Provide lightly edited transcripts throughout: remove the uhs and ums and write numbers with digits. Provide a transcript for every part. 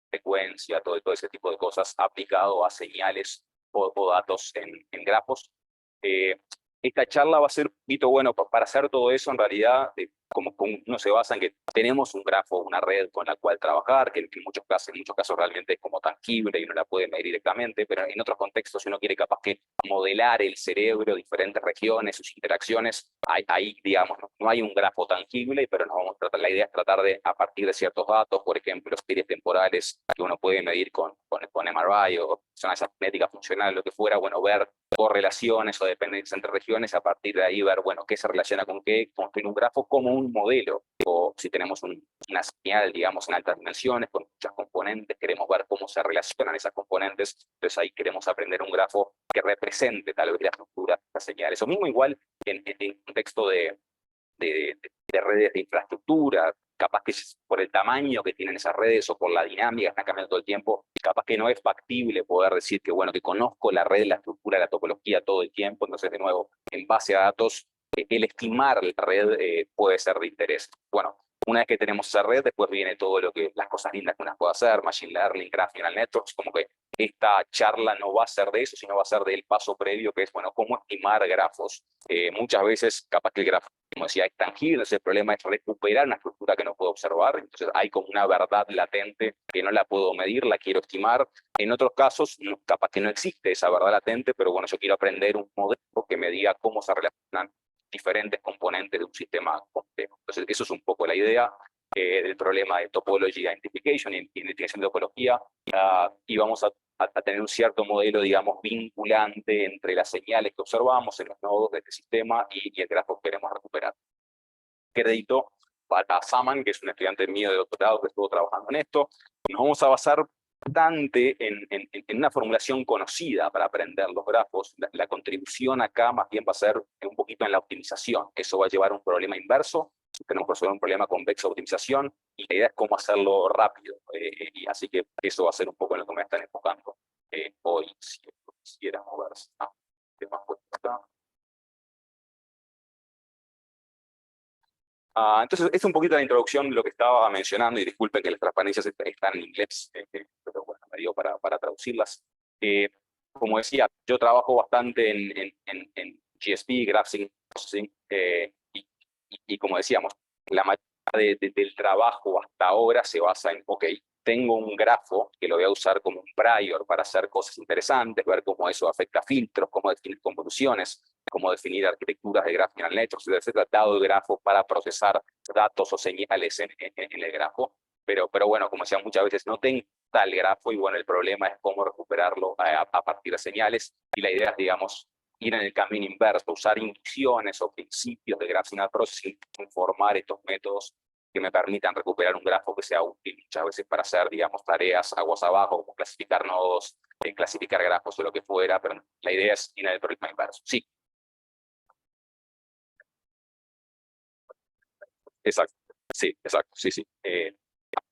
frecuencia, todo ese tipo de cosas aplicado a señales o datos en grafos. Esta charla va a ser un poquito, bueno, para hacer todo eso en realidad, como uno se basa en que tenemos un grafo, una red con la cual trabajar, que en muchos casos realmente es como tangible y uno la puede medir directamente, pero en otros contextos, si uno quiere capaz que modelar el cerebro, diferentes regiones, sus interacciones, ahí digamos, no hay un grafo tangible, pero la idea es tratar de, a partir de ciertos datos, por ejemplo, series temporales que uno puede medir con MRI o resonancia magnética funcional, lo que fuera, bueno, ver correlaciones o dependencias entre regiones, a partir de ahí ver, bueno, qué se relaciona con qué, construir un grafo como un modelo, o si tenemos una señal, digamos, en altas dimensiones, con muchas componentes, queremos ver cómo se relacionan esas componentes, entonces ahí queremos aprender un grafo que represente tal vez la estructura de estas señales. O mismo igual en contexto de redes de infraestructura, capaz que por el tamaño que tienen esas redes o por la dinámica que están cambiando todo el tiempo, capaz que no es factible poder decir que, bueno, que conozco la red, la estructura, la topología todo el tiempo. Entonces, de nuevo, en base a datos, el estimar la red puede ser de interés. Bueno, una vez que tenemos esa red, después viene todo las cosas lindas que uno puede hacer, Machine Learning, Graph Neural Networks, como que esta charla no va a ser de eso, sino va a ser del paso previo, que es, bueno, cómo estimar grafos. Muchas veces, capaz que el grafo, como decía, es tangible, entonces el problema es recuperar una estructura que no puedo observar, entonces hay como una verdad latente que no la puedo medir, la quiero estimar. En otros casos, capaz que no existe esa verdad latente, pero bueno, yo quiero aprender un modelo que me diga cómo se relacionan diferentes componentes de un sistema complejo. Entonces, eso es un poco la idea del problema de topology identification y investigación de topología, y vamos a tener un cierto modelo, digamos, vinculante entre las señales que observamos en los nodos de este sistema y el grafo que queremos recuperar. Crédito para Saman, que es un estudiante mío de doctorado que estuvo trabajando en esto. Nos vamos a basar bastante en una formulación conocida para aprender los grafos. La contribución acá más bien va a ser un poquito en la optimización. Eso va a llevar a un problema inverso. Tenemos que resolver un problema convexo de optimización y la idea es cómo hacerlo rápido. Y así que eso va a ser un poco en lo que me están enfocando hoy, si quisiera moverse. ¿Qué más puesto acá? Entonces, es un poquito la introducción de lo que estaba mencionando, y disculpen que las transparencias están en inglés, pero bueno, me dio para traducirlas. Como decía, yo trabajo bastante en GSP, Graph Signal Processing, y como decíamos, la mayoría del trabajo hasta ahora se basa en, ok, tengo un grafo que lo voy a usar como un prior para hacer cosas interesantes, ver cómo eso afecta filtros, cómo definir convoluciones, cómo definir arquitecturas de Graph Neural Networks, etcétera, dado el grafo para procesar datos o señales en el grafo. Pero bueno, como decía, muchas veces no tengo tal grafo y bueno, el problema es cómo recuperarlo a partir de señales, y la idea es, digamos, ir en el camino inverso, usar inducciones o principios de Graph Signal Processing, informar estos métodos que me permitan recuperar un grafo que sea útil muchas veces para hacer, digamos, tareas aguas abajo, como clasificar nodos, clasificar grafos o lo que fuera, pero la idea es ir en el problema inverso. Sí. Exacto, sí, exacto, sí, sí.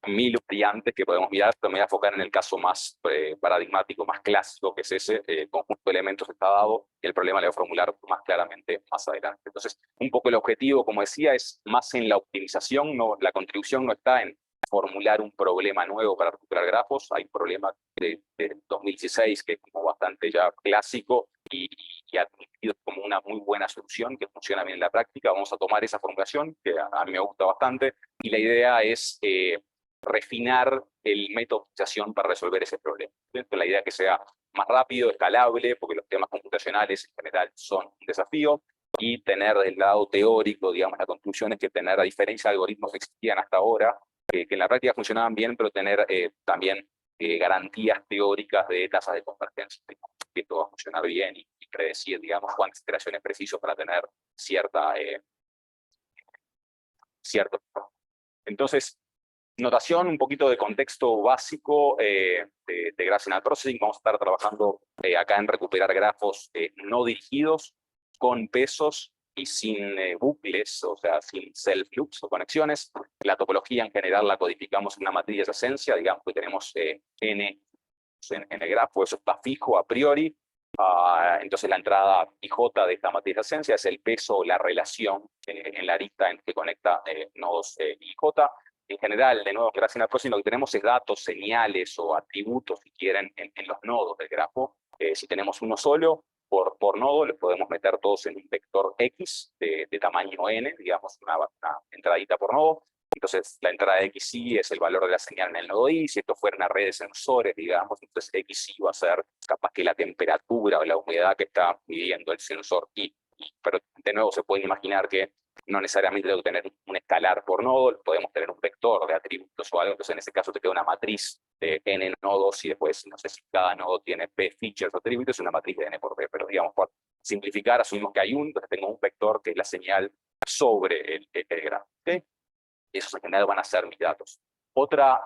Mil variantes que podemos mirar, pero me voy a enfocar en el caso más paradigmático, más clásico, que es ese conjunto de elementos está dado, y el problema lo voy a formular más claramente más adelante. Entonces, un poco el objetivo, como decía, es más en la optimización, la contribución no está en formular un problema nuevo para recuperar grafos. Hay un problema de 2016 que es como bastante ya clásico y admitido como una muy buena solución que funciona bien en la práctica. Vamos a tomar esa formulación, que a mí me gusta bastante, y la idea es refinar el método de optimización para resolver ese problema. Entonces, la idea es que sea más rápido, escalable, porque los temas computacionales en general son un desafío, y tener del lado teórico, digamos, la conclusión es que tener, a diferencia de algoritmos que existían hasta ahora, que en la práctica funcionaban bien, pero tener también garantías teóricas de tasas de convergencia, que todo va a funcionar bien y predecir, digamos, cuántas iteraciones preciso para tener cierto. Entonces, notación, un poquito de contexto básico de Graph Signal Processing. Vamos a estar trabajando acá en recuperar grafos no dirigidos, con pesos y sin bucles, o sea, sin self-loops o conexiones. La topología en general la codificamos en una matriz de esencia, digamos que tenemos n en el grafo, eso está fijo a priori. Entonces la entrada IJ de esta matriz de esencia es el peso o la relación en la arista en que conecta nodos IJ. en general, de nuevo, Graph Signal Processing, lo que tenemos es datos, señales o atributos, si quieren, en los nodos del grafo. Si tenemos uno solo, por nodo, les podemos meter todos en un vector X de tamaño n, digamos, una entradita por nodo. Entonces, la entrada de XY es el valor de la señal en el nodo Y. Si esto fuera una red de sensores, digamos, entonces XY va a ser capaz que la temperatura o la humedad que está midiendo el sensor Y. Pero, de nuevo, se pueden imaginar que no necesariamente tengo que tener un escalar por nodo, podemos tener un vector de atributos o algo, entonces en ese caso te queda una matriz de n nodos y después, no sé si cada nodo tiene p features o atributos, una matriz de n por p, pero digamos, por simplificar, asumimos que hay entonces tengo un vector que es la señal sobre el grafo. ¿Okay? Esos en general van a ser mis datos. Otra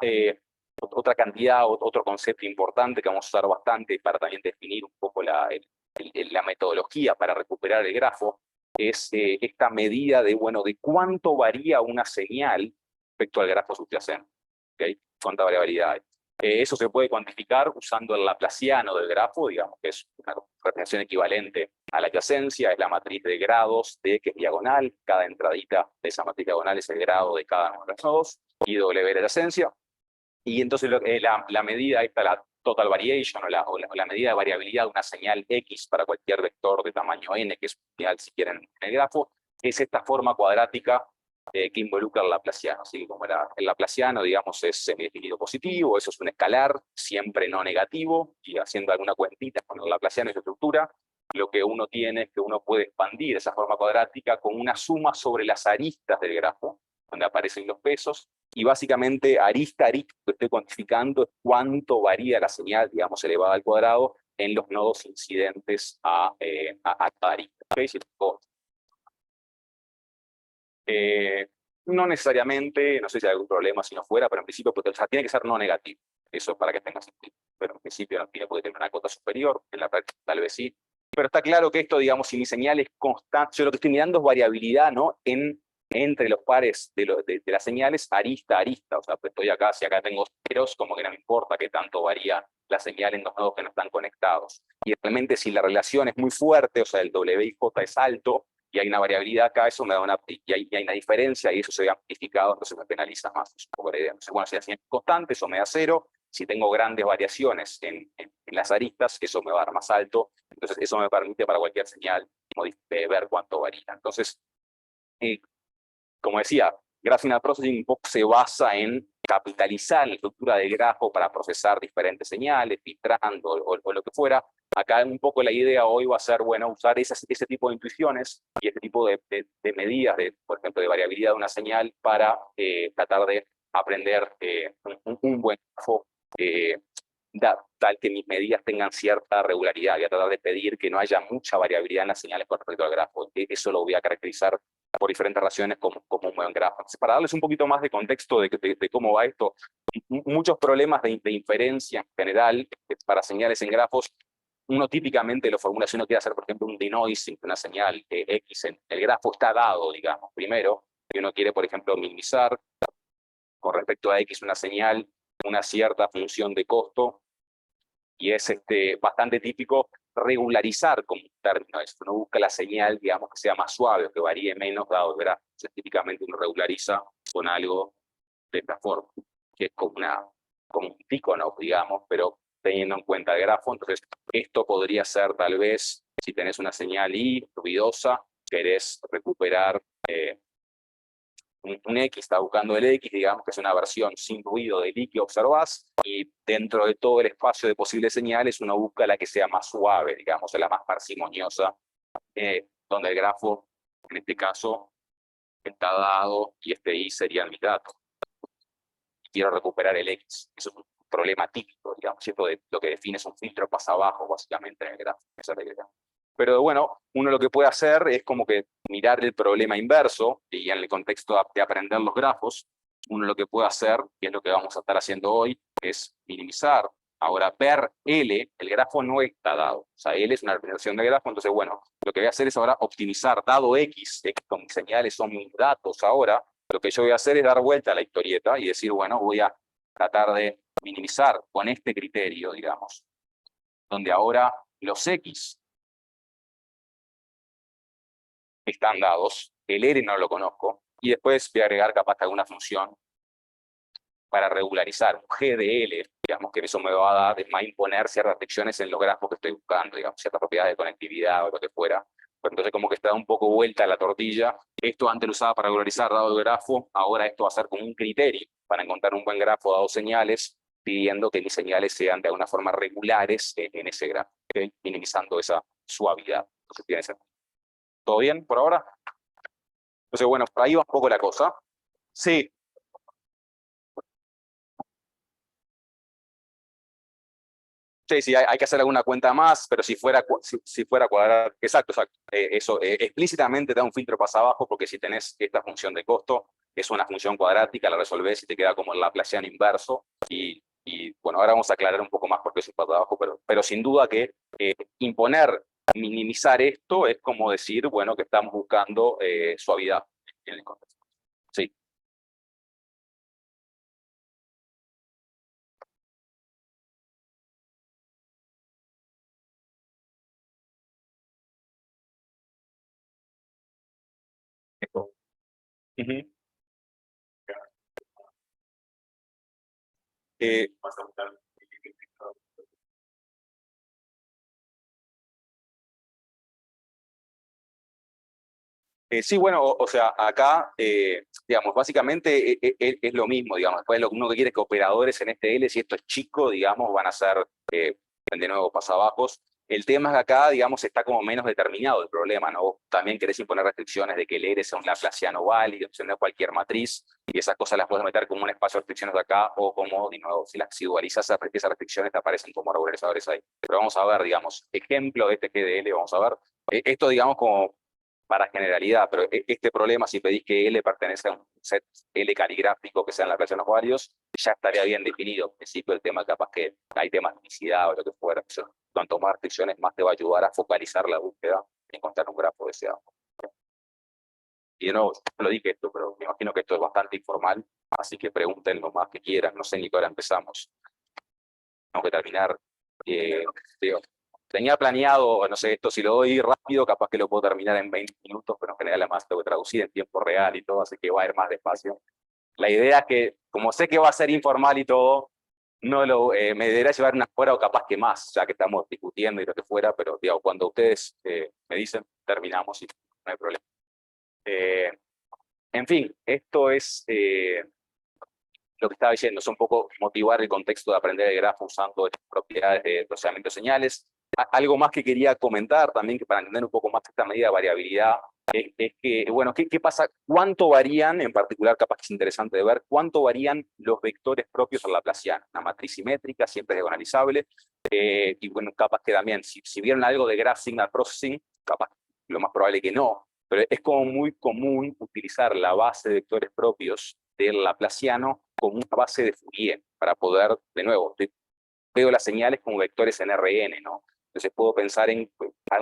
cantidad, otro concepto importante que vamos a usar bastante para también definir un poco la metodología para recuperar el grafo, es esta medida de, bueno, de cuánto varía una señal respecto al grafo subyacente. ¿Okay? ¿Cuánta variabilidad hay? Eso se puede cuantificar usando el laplaciano del grafo, digamos que es una representación equivalente a la adyacencia, es la matriz de grados de X diagonal, cada entradita de esa matriz diagonal es el grado de cada uno de los nodos, y W la adyacencia, y entonces la medida, esta la total variation, o la medida de variabilidad de una señal X para cualquier vector de tamaño n, que es ideal si quieren en el grafo, es esta forma cuadrática que involucra el laplaciano. Así que como el laplaciano, digamos, es semidefinido positivo, eso es un escalar, siempre no negativo, y haciendo alguna cuentita con el laplaciano y su estructura, lo que uno tiene es que uno puede expandir esa forma cuadrática con una suma sobre las aristas del grafo, donde aparecen los pesos, y básicamente arista a arista que estoy cuantificando es cuánto varía la señal, digamos, elevada al cuadrado, en los nodos incidentes a cada arista. ¿Okay? No necesariamente, no sé si hay algún problema si no fuera, pero en principio, porque, o sea, tiene que ser no negativo, eso para que tenga sentido, pero en principio no tiene, puede tener una cota superior, en la práctica tal vez sí, pero está claro que esto, digamos, si mi señal es constante, yo lo que estoy mirando es variabilidad, ¿no? Entre los pares de las señales arista a arista, o sea, pues estoy acá, si acá tengo ceros, como que no me importa qué tanto varía la señal en los nodos que no están conectados. Y realmente si la relación es muy fuerte, o sea, el W y J es alto, y hay una variabilidad acá, eso me da y hay una diferencia, y eso se ve amplificado, entonces me penaliza más. Es un poco la idea. Entonces, bueno, si la señal es constante, eso me da 0. Si tengo grandes variaciones en las aristas, eso me va a dar más alto. Entonces, eso me permite para cualquier señal ver cuánto varía. Entonces, como decía, Graph Signal Processing un poco se basa en capitalizar la estructura del grafo para procesar diferentes señales, filtrando o lo que fuera. Acá un poco la idea hoy va a ser, bueno, usar ese tipo de intuiciones y este tipo de medidas, por ejemplo, de variabilidad de una señal para tratar de aprender un buen grafo tal que mis medidas tengan cierta regularidad. Voy a tratar de pedir que no haya mucha variabilidad en las señales con respecto al grafo. Eso lo voy a caracterizar por diferentes razones como un buen grafo. Entonces, para darles un poquito más de contexto de cómo va esto, muchos problemas de inferencia en general para señales en grafos, uno típicamente lo formula si uno quiere hacer, por ejemplo, un denoising, una señal X en el grafo está dado, digamos, primero, y uno quiere, por ejemplo, minimizar con respecto a X una señal, una cierta función de costo, y es bastante típico regularizar como un término eso. Uno busca la señal, digamos, que sea más suave o que varíe menos dado el grafo. Entonces, típicamente uno regulariza con algo de esta forma, que es como un pico, ¿no? Digamos, pero teniendo en cuenta el grafo. Entonces, esto podría ser tal vez, si tenés una señal I ruidosa, querés recuperar un X, está buscando el X, digamos que es una versión sin ruido del I que observás, y dentro de todo el espacio de posibles señales uno busca la que sea más suave, digamos, la más parsimoniosa, donde el grafo, en este caso, está dado y este I sería mi dato. Quiero recuperar el X. Eso es un problema típico, digamos, ¿cierto? Lo que define es un filtro pasa abajo, básicamente, en el grafo. Pero bueno, uno lo que puede hacer es como que mirar el problema inverso, y en el contexto de aprender los grafos, uno lo que puede hacer, y es lo que vamos a estar haciendo hoy, es minimizar. Ahora, ver L, el grafo no está dado. O sea, L es una representación del grafo, entonces, bueno, lo que voy a hacer es ahora optimizar dado X, con mis señales son mis datos ahora. Lo que yo voy a hacer es dar vuelta a la historieta y decir, bueno, voy a tratar de minimizar con este criterio, digamos, donde ahora los X están dados, el R no lo conozco, y después voy a agregar capaz alguna función para regularizar un GDL, digamos que eso me va a dar, va a imponer ciertas restricciones en los grafos que estoy buscando, digamos, ciertas propiedades de conectividad o lo que fuera. Pero entonces como que está un poco vuelta la tortilla. Esto antes lo usaba para regularizar dado el grafo, ahora esto va a ser como un criterio para encontrar un buen grafo dado señales, pidiendo que mis señales sean de alguna forma regulares en ese grafo, ¿okay? Minimizando esa suavidad. Entonces, tiene sentido. ¿Todo bien por ahora? Entonces, bueno, por ahí va un poco la cosa. Sí, sí, sí, hay que hacer alguna cuenta más, pero si fuera, si fuera cuadrada, exacto, exacto. Eso explícitamente da un filtro más abajo, porque si tenés esta función de costo, es una función cuadrática, la resolvés y te queda como el laplaciano inverso. Y bueno, ahora vamos a aclarar un poco más por qué es un paso abajo, pero sin duda que imponer, minimizar esto es como decir, bueno, que estamos buscando suavidad en el contexto. Sí. Ujú. Eh, sí, bueno, o sea, acá, digamos, básicamente es lo mismo, digamos, después lo que uno que quiere es que operadores en este L, si esto es chico, digamos, van a ser, de nuevo, pasabajos. El tema es que acá, digamos, está como menos determinado el problema, ¿no? Vos también querés imponer restricciones de que el R sea un laplaciano válido, de cualquier matriz, y esas cosas las puedes meter como un espacio de restricciones de acá, o como, de nuevo, si las residualizas, esas restricciones te aparecen como regularizadores ahí. Pero vamos a ver, digamos, ejemplo de este GDL, vamos a ver. Esto, digamos, como para generalidad, pero este problema, si pedís que L pertenece a un set L caligráfico que sean las relaciones varios, ya estaría bien definido. En principio, el tema capaz que hay temas de unicidad o lo que fuera. Cuanto más restricciones, más te va a ayudar a focalizar la búsqueda y encontrar un grafo deseado. Y de nuevo, yo lo dije esto, pero me imagino que esto es bastante informal, así que pregunten lo más que quieran. No sé ni qué hora empezamos. Tengo que terminar. Digo, tenía planeado, no sé, esto si lo doy rápido, capaz que lo puedo terminar en 20 minutos, pero en general además tengo que traducir en tiempo real y todo, así que va a ir más despacio. La idea es que, como sé que va a ser informal y todo, no lo, me debería llevar unas horas o capaz que más, ya que estamos discutiendo y lo que fuera, pero digo, cuando ustedes me dicen, terminamos y no hay problema. Eh, en fin, esto es lo que estaba diciendo, es un poco motivar el contexto de aprender el grafo usando estas propiedades de procesamiento de señales. Algo más que quería comentar también, que para entender un poco más esta medida de variabilidad, es que, bueno, ¿qué pasa? ¿Cuánto varían, en particular, capaz que es interesante de ver, cuánto varían los vectores propios al laplaciano? Una matriz simétrica, siempre es diagonalizable, y bueno, capaz que también, si vieron algo de graph signal processing, capaz lo más probable que no, pero es como muy común utilizar la base de vectores propios del laplaciano como una base de Fourier para poder, de nuevo, veo las señales como vectores en Rn, ¿no? Entonces puedo pensar en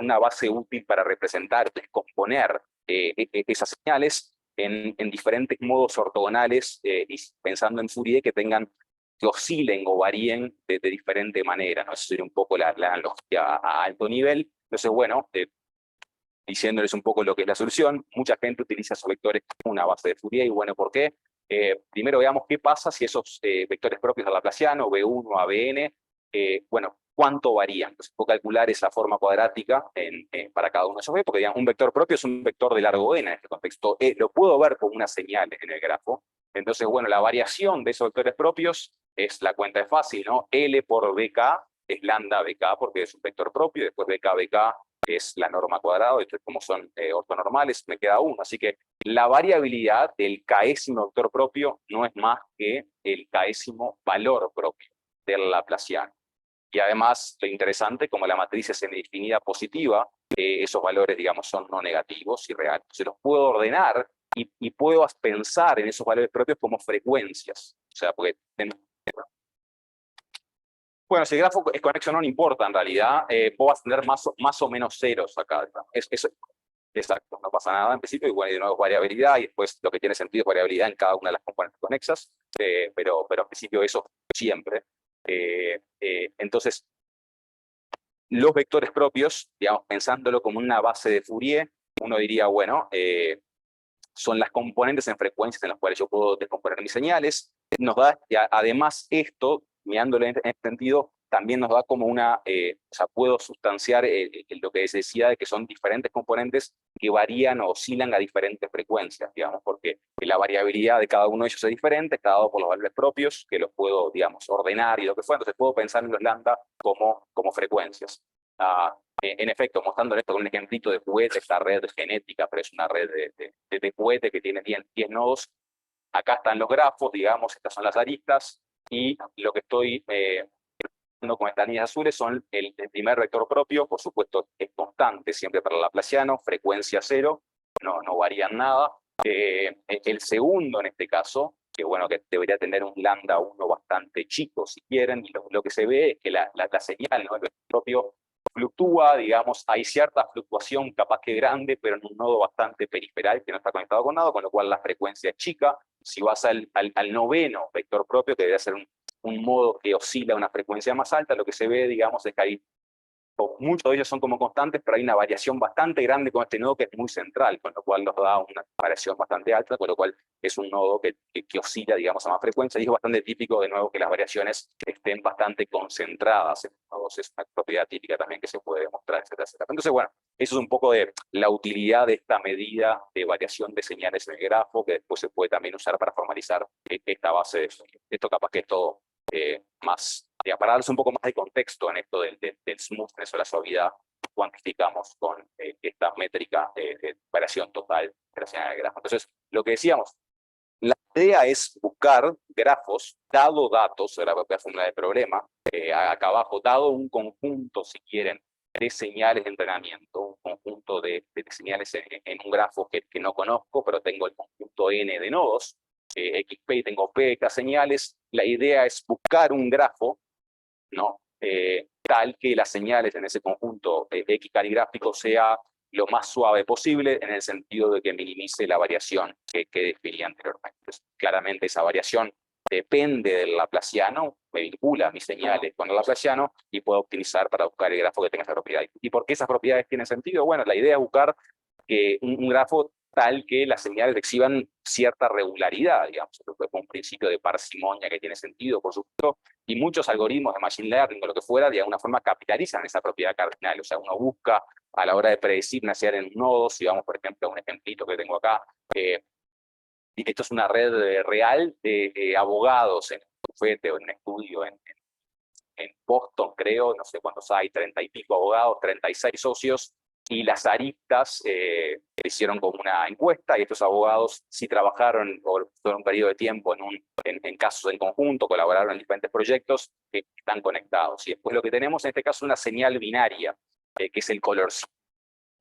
una base útil para representar, descomponer esas señales en diferentes modos ortogonales y pensando en Fourier que tengan, que oscilen o varíen de diferente manera, ¿no? Eso sería un poco la analogía a alto nivel. Entonces, bueno, diciéndoles un poco lo que es la solución. Mucha gente utiliza esos vectores como una base de Fourier, y bueno, ¿por qué? Primero veamos qué pasa si esos vectores propios del laplaciano, B1 a Bn, bueno, cuánto varían. Entonces puedo calcular esa forma cuadrática para cada uno de esos B, porque digamos, un vector propio es un vector de largo n en este contexto. Lo puedo ver como una señal en el grafo. Entonces, bueno, la variación de esos vectores propios es la cuenta es fácil, ¿no? L por bk es lambda bk porque es un vector propio, después bk es la norma cuadrada, entonces como son ortonormales, me queda uno. Así que la variabilidad del késimo vector propio no es más que el késimo valor propio del laplaciano. Y además, lo interesante, como la matriz es semidefinida positiva, esos valores, digamos, son no negativos y reales. Se los puedo ordenar y puedo pensar en esos valores propios como frecuencias. O sea, porque bueno, si el grafo es conexo no importa en realidad, vos vas a tener más o menos ceros acá. Exacto, no pasa nada en principio, y bueno, y de nuevo es variabilidad, y después lo que tiene sentido es variabilidad en cada una de las componentes conexas, pero en principio eso siempre. Entonces, los vectores propios, digamos, pensándolo como una base de Fourier, uno diría, bueno, son las componentes en frecuencias en las cuales yo puedo descomponer mis señales. nos da, además esto, mirándolo en este sentido, también nos da como una, o sea, puedo sustanciar lo que decía de que son diferentes componentes que varían o oscilan a diferentes frecuencias, digamos, porque la variabilidad de cada uno de ellos es diferente, está dado por los valores propios, que los puedo, digamos, ordenar y lo que fuera, entonces puedo pensar en los lambda como frecuencias. En efecto, mostrando esto con un ejemplito de juguete, esta red genética, pero es una red de juguete que tiene 10 nodos. Acá están los grafos, digamos, estas son las aristas, y lo que estoy con estas líneas azules son el primer vector propio, por supuesto es constante siempre para el laplaciano, frecuencia cero, no varían nada. El segundo en este caso, que bueno, que debería tener un lambda 1 bastante chico si quieren, y lo que se ve es que la señal, ¿no? El vector propio fluctúa, digamos, hay cierta fluctuación capaz que grande, pero en un nodo bastante periferal que no está conectado con nada, con lo cual la frecuencia es chica. Si vas al noveno vector propio, que debería ser un modo que oscila a una frecuencia más alta, lo que se ve, digamos, es que hay, muchos de ellos son como constantes, pero hay una variación bastante grande con este nodo que es muy central, con lo cual nos da una variación bastante alta, con lo cual es un nodo que oscila, digamos, a más frecuencia, y es bastante típico, de nuevo, que las variaciones estén bastante concentradas en nodos. Es una propiedad típica también que se puede demostrar, etcétera, etcétera. Entonces, bueno, eso es un poco de la utilidad de esta medida de variación de señales en el grafo, que después se puede también usar para formalizar esta base de esto. Capaz que es todo más, para darles un poco más de contexto en esto del smoothness o la suavidad, cuantificamos con esta métrica de variación total de la señal del grafo. Entonces, lo que decíamos, la idea es buscar grafos, dado datos, era la propia fórmula del problema, acá abajo, dado un conjunto, si quieren, de señales de entrenamiento, un conjunto de señales en un grafo que no conozco, pero tengo el conjunto N de nodos, XP y tengo P de señales. La idea es buscar un grafo, ¿no? Tal que las señales en ese conjunto X caligráfico sea lo más suave posible, en el sentido de que minimice la variación que definí anteriormente. Entonces, claramente esa variación depende del laplaciano, me vincula mis señales con el laplaciano y puedo optimizar para buscar el grafo que tenga esa propiedad. ¿Y por qué esas propiedades tienen sentido? Bueno, la idea es buscar un grafo tal que las señales exhiban cierta regularidad, digamos, un principio de parsimonia que tiene sentido, por supuesto, y muchos algoritmos de machine learning o lo que fuera, de alguna forma capitalizan esa propiedad cardinal. O sea, uno busca a la hora de predecir una serie en nodos, si vamos, por ejemplo, a un ejemplito que tengo acá, y esto es una red real de abogados en un bufete o en un estudio en Boston, creo, no sé cuántos hay, 30 y pico abogados, 36 socios, y las aristas hicieron como una encuesta, y estos abogados sí trabajaron por un periodo de tiempo en casos en conjunto, colaboraron en diferentes proyectos que están conectados. Y después lo que tenemos en este caso es una señal binaria, que es el colorcito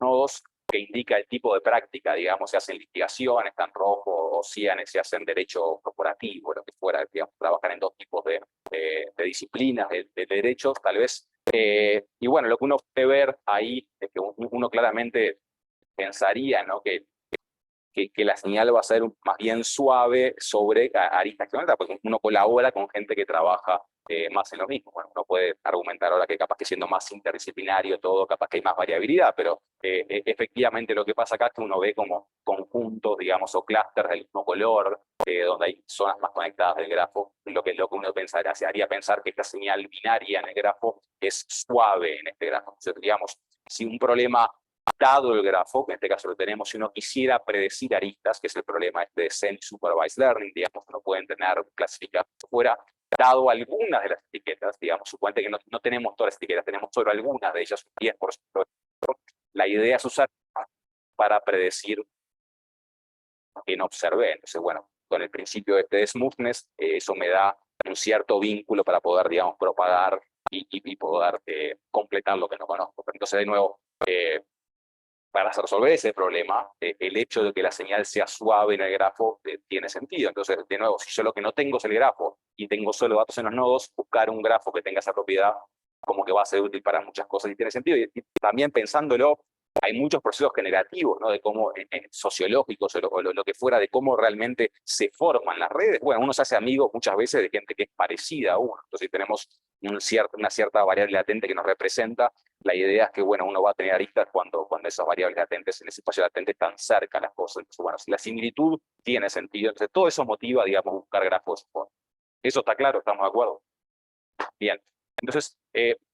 nodos, que indica el tipo de práctica, digamos, se hace en litigación, está en rojo, o cianes, se hace en derecho corporativo, lo que fuera, digamos, trabajan en dos tipos de disciplinas, de derechos, tal vez. Y bueno, lo que uno puede ver ahí es que uno claramente pensaría, ¿no?, que la señal va a ser más bien suave sobre aristas geométricas, porque uno colabora con gente que trabaja más en lo mismo. Bueno, uno puede argumentar ahora que capaz que siendo más interdisciplinario todo, capaz que hay más variabilidad, pero efectivamente lo que pasa acá es que uno ve como conjuntos, digamos, o clústeres del mismo color, donde hay zonas más conectadas del grafo, lo que uno pensaría, haría pensar que esta señal binaria en el grafo es suave en este grafo. Entonces, digamos, si un problema dado el grafo, que en este caso lo tenemos, si uno quisiera predecir aristas, que es el problema este de semi-supervised learning, digamos, uno puede entrenar, clasificar fuera, dado algunas de las etiquetas, digamos, suponte que no tenemos todas las etiquetas, tenemos solo algunas de ellas, un 10%. La idea es usar para predecir que no observé. Entonces, bueno, con el principio de smoothness, eso me da un cierto vínculo para poder, digamos, propagar y poder completar lo que no conozco. Pero entonces, de nuevo, para resolver ese problema, el hecho de que la señal sea suave en el grafo tiene sentido. Entonces, de nuevo, si yo lo que no tengo es el grafo y tengo solo datos en los nodos, buscar un grafo que tenga esa propiedad como que va a ser útil para muchas cosas y tiene sentido. Y también pensándolo, hay muchos procesos generativos, ¿no?, de cómo, sociológicos o lo que fuera, de cómo realmente se forman las redes. Bueno, uno se hace amigo muchas veces de gente que es parecida a uno. Entonces tenemos una cierta variable latente que nos representa, la idea es que, bueno, uno va a tener aristas cuando esas variables latentes en ese espacio latente están cerca las cosas. Entonces, bueno, si la similitud tiene sentido, entonces todo eso motiva, digamos, buscar grafos. Eso está claro, ¿estamos de acuerdo? Bien. Entonces,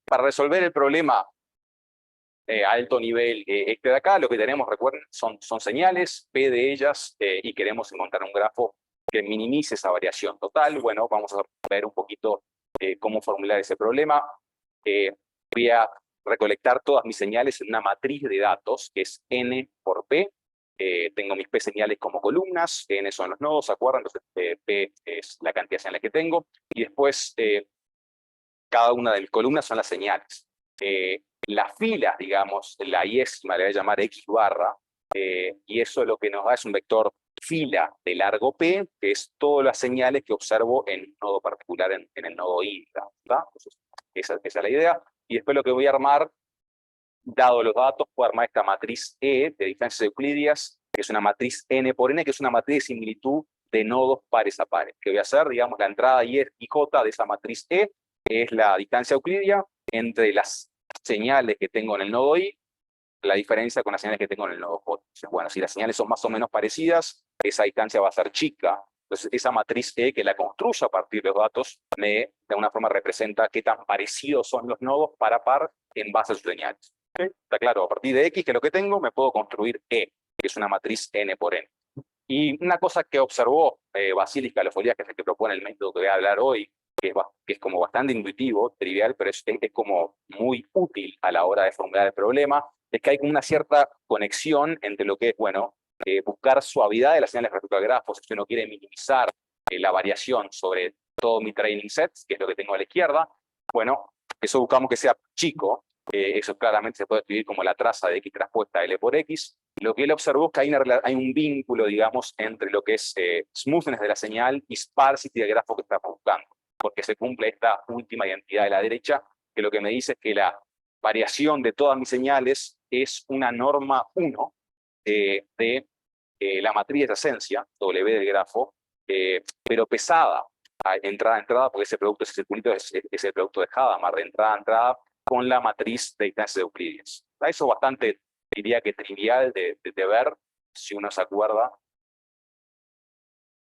para resolver el problema a alto nivel este de acá, lo que tenemos, recuerden, son señales, P de ellas, y queremos encontrar un grafo que minimice esa variación total. Bueno, vamos a ver un poquito cómo formular ese problema. Voy a recolectar todas mis señales en una matriz de datos, que es N por P. Tengo mis P señales como columnas, N son los nodos, ¿se acuerdan? Entonces, P es la cantidad de señales que tengo, y después cada una de mis columnas son las señales. Las filas, digamos, la iésima le voy a llamar X barra, y eso lo que nos da es un vector fila de largo P, que es todas las señales que observo en un nodo particular en el nodo Y. Entonces, esa es la idea. Y después lo que voy a armar, dado los datos, puedo armar esta matriz E de distancias euclidias, que es una matriz N por N, que es una matriz de similitud de nodos pares a pares. Que voy a hacer, digamos, la entrada Y y J de esa matriz E es la distancia euclidia entre las señales que tengo en el nodo Y, la diferencia con las señales que tengo en el nodo J. Entonces, bueno, si las señales son más o menos parecidas, esa distancia va a ser chica. Entonces, esa matriz E que la construyo a partir de los datos, de alguna forma representa qué tan parecidos son los nodos par a par en base a sus señales. ¿Okay? Está claro, a partir de X, que es lo que tengo, me puedo construir E, que es una matriz N por N. Y una cosa que observó Vasilis Kalofolias, que es el que propone el método que voy a hablar hoy, que es como bastante intuitivo, trivial, pero es como muy útil a la hora de formular el problema, es que hay una cierta conexión entre lo que es, bueno, buscar suavidad de las señales respecto al grafo, si uno quiere minimizar la variación sobre todo mi training set, que es lo que tengo a la izquierda, bueno, eso buscamos que sea chico, eso claramente se puede escribir como la traza de X traspuesta L por X. Lo que él observó es que hay un vínculo, digamos, entre lo que es smoothness de la señal y sparsity del grafo que estamos buscando, porque se cumple esta última identidad de la derecha, que lo que me dice es que la variación de todas mis señales es una norma 1 de la matriz de esencia, W del grafo, pero pesada, entrada a entrada, porque ese producto, ese circulito es el producto de Hadamard, de entrada a entrada, con la matriz de distancias euclidias. Eso es bastante, diría que trivial de ver, si uno se acuerda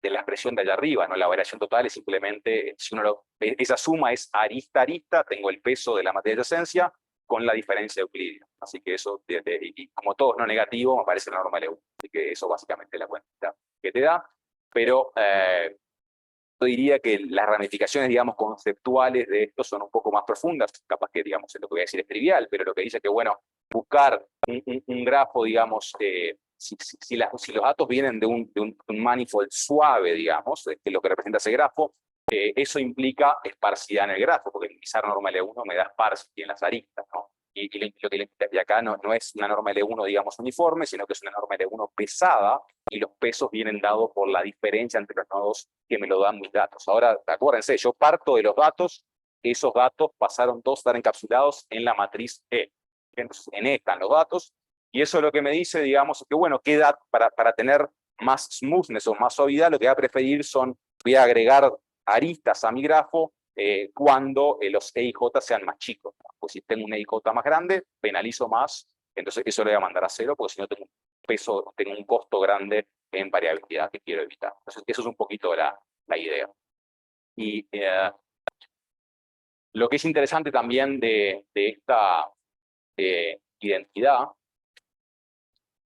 de la expresión de allá arriba, ¿no? La variación total es simplemente, si uno esa suma es arista a arista, tengo el peso de la matriz de esencia con la diferencia euclidia. Así que eso, y como todo es no negativo, me parece la norma L1. Así que eso básicamente es la cuenta que te da. Pero yo diría que las ramificaciones, digamos, conceptuales de esto son un poco más profundas, capaz que, digamos, lo que voy a decir es trivial, pero lo que dice es que, bueno, buscar un grafo, digamos, si los datos vienen de un manifold suave, digamos, que es lo que representa ese grafo, eso implica esparcidad en el grafo, porque minimizar norma L1 me da sparsity en las aristas, ¿no? Y acá no es una norma L1, digamos, uniforme, sino que es una norma L1 pesada, y los pesos vienen dados por la diferencia entre los nodos que me lo dan mis datos. Ahora, acuérdense, yo parto de los datos, esos datos pasaron todos a estar encapsulados en la matriz E. Entonces, en E están los datos, y eso es lo que me dice, digamos, que bueno, queda para tener más smoothness o más suavidad, lo que voy a preferir voy a agregar aristas a mi grafo cuando los E y J sean más chicos, ¿no? Pues si tengo un E y J más grande, penalizo más, entonces eso lo voy a mandar a cero, porque si no tengo un peso, tengo un costo grande en variabilidad que quiero evitar. Entonces eso es un poquito la idea. Y lo que es interesante también de esta identidad,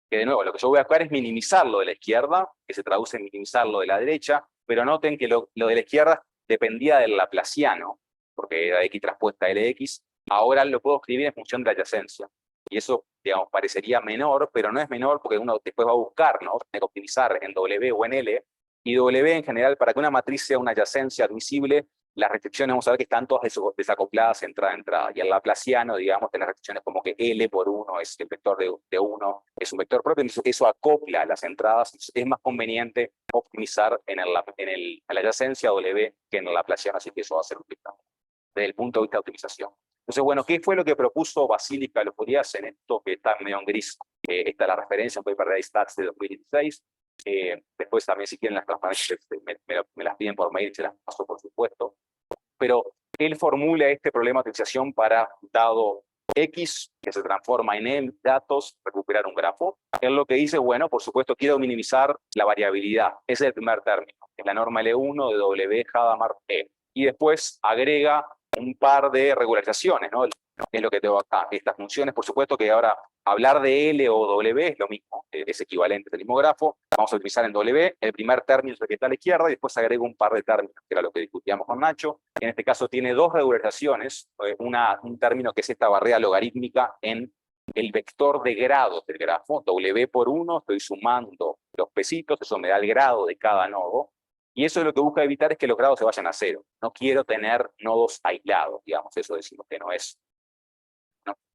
que de nuevo, lo que yo voy a buscar es minimizar lo de la izquierda, que se traduce en minimizar lo de la derecha, pero noten que lo de la izquierda dependía del laplaciano, porque era X traspuesta LX, ahora lo puedo escribir en función de la adyacencia. Y eso, digamos, parecería menor, pero no es menor porque uno después va a buscar, ¿no? Tiene que optimizar en W o en L, y W en general, para que una matriz sea una adyacencia admisible, las restricciones vamos a ver que están todas desacopladas entrada a entrada. Y el laplaciano, digamos, tiene restricciones como que L por 1 es el vector de 1, es un vector propio, entonces eso acopla las entradas. Entonces es más conveniente optimizar en la adyacencia W que en el laplaciano, así que eso va a ser útil desde el punto de vista de optimización. Entonces, bueno, ¿qué fue lo que propuso Vasilis Kalofolias en esto que está medio en gris? Esta es la referencia, un paper de Stats de 2016. Después también, si quieren las transparencias, me las piden por mail, se las paso, por supuesto. Pero él formula este problema de optimización para dado X, que se transforma en el datos, recuperar un grafo. Él lo que dice, bueno, por supuesto, quiero minimizar la variabilidad. Ese es el primer término. Es la norma L1 de W, Hadamard, E. Y después agrega un par de regularizaciones, ¿no? Es lo que tengo acá. Estas funciones, por supuesto que ahora hablar de L o W es lo mismo, es equivalente al mismo grafo. Vamos a utilizar en W. El primer término es el que está a la izquierda y después agrego un par de términos, que era lo que discutíamos con Nacho. En este caso tiene dos regularizaciones, un término que es esta barrera logarítmica en el vector de grados del grafo. W por 1, estoy sumando los pesitos, eso me da el grado de cada nodo. Y eso lo que busca evitar es que los grados se vayan a cero. No quiero tener nodos aislados, digamos, eso decimos que no es.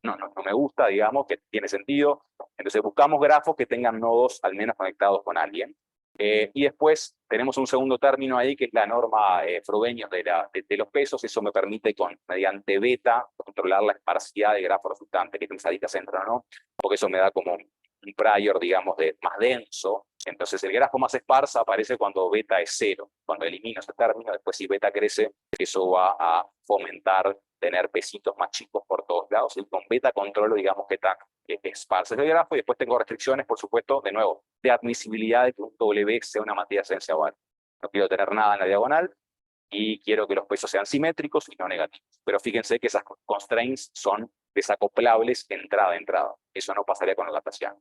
No me gusta, digamos, que tiene sentido. Entonces buscamos grafos que tengan nodos al menos conectados con alguien. Y después tenemos un segundo término ahí, que es la norma Frobenius de los pesos. Eso me permite, mediante beta, controlar la esparcidad del grafo resultante, que es esa centro, ¿no? Porque eso me da como un prior, digamos, más denso. Entonces el grafo más esparsa aparece cuando beta es cero. Cuando elimino ese término, después si beta crece, eso va a fomentar tener pesitos más chicos por todos lados. Y con beta controlo, digamos, que tan esparce el grafo. Y después tengo restricciones, por supuesto, de nuevo, de admisibilidad de que un W sea una materia esencial. No quiero tener nada en la diagonal y quiero que los pesos sean simétricos y no negativos. Pero fíjense que esas constraints son desacoplables entrada a entrada. Eso no pasaría con el cartesiano.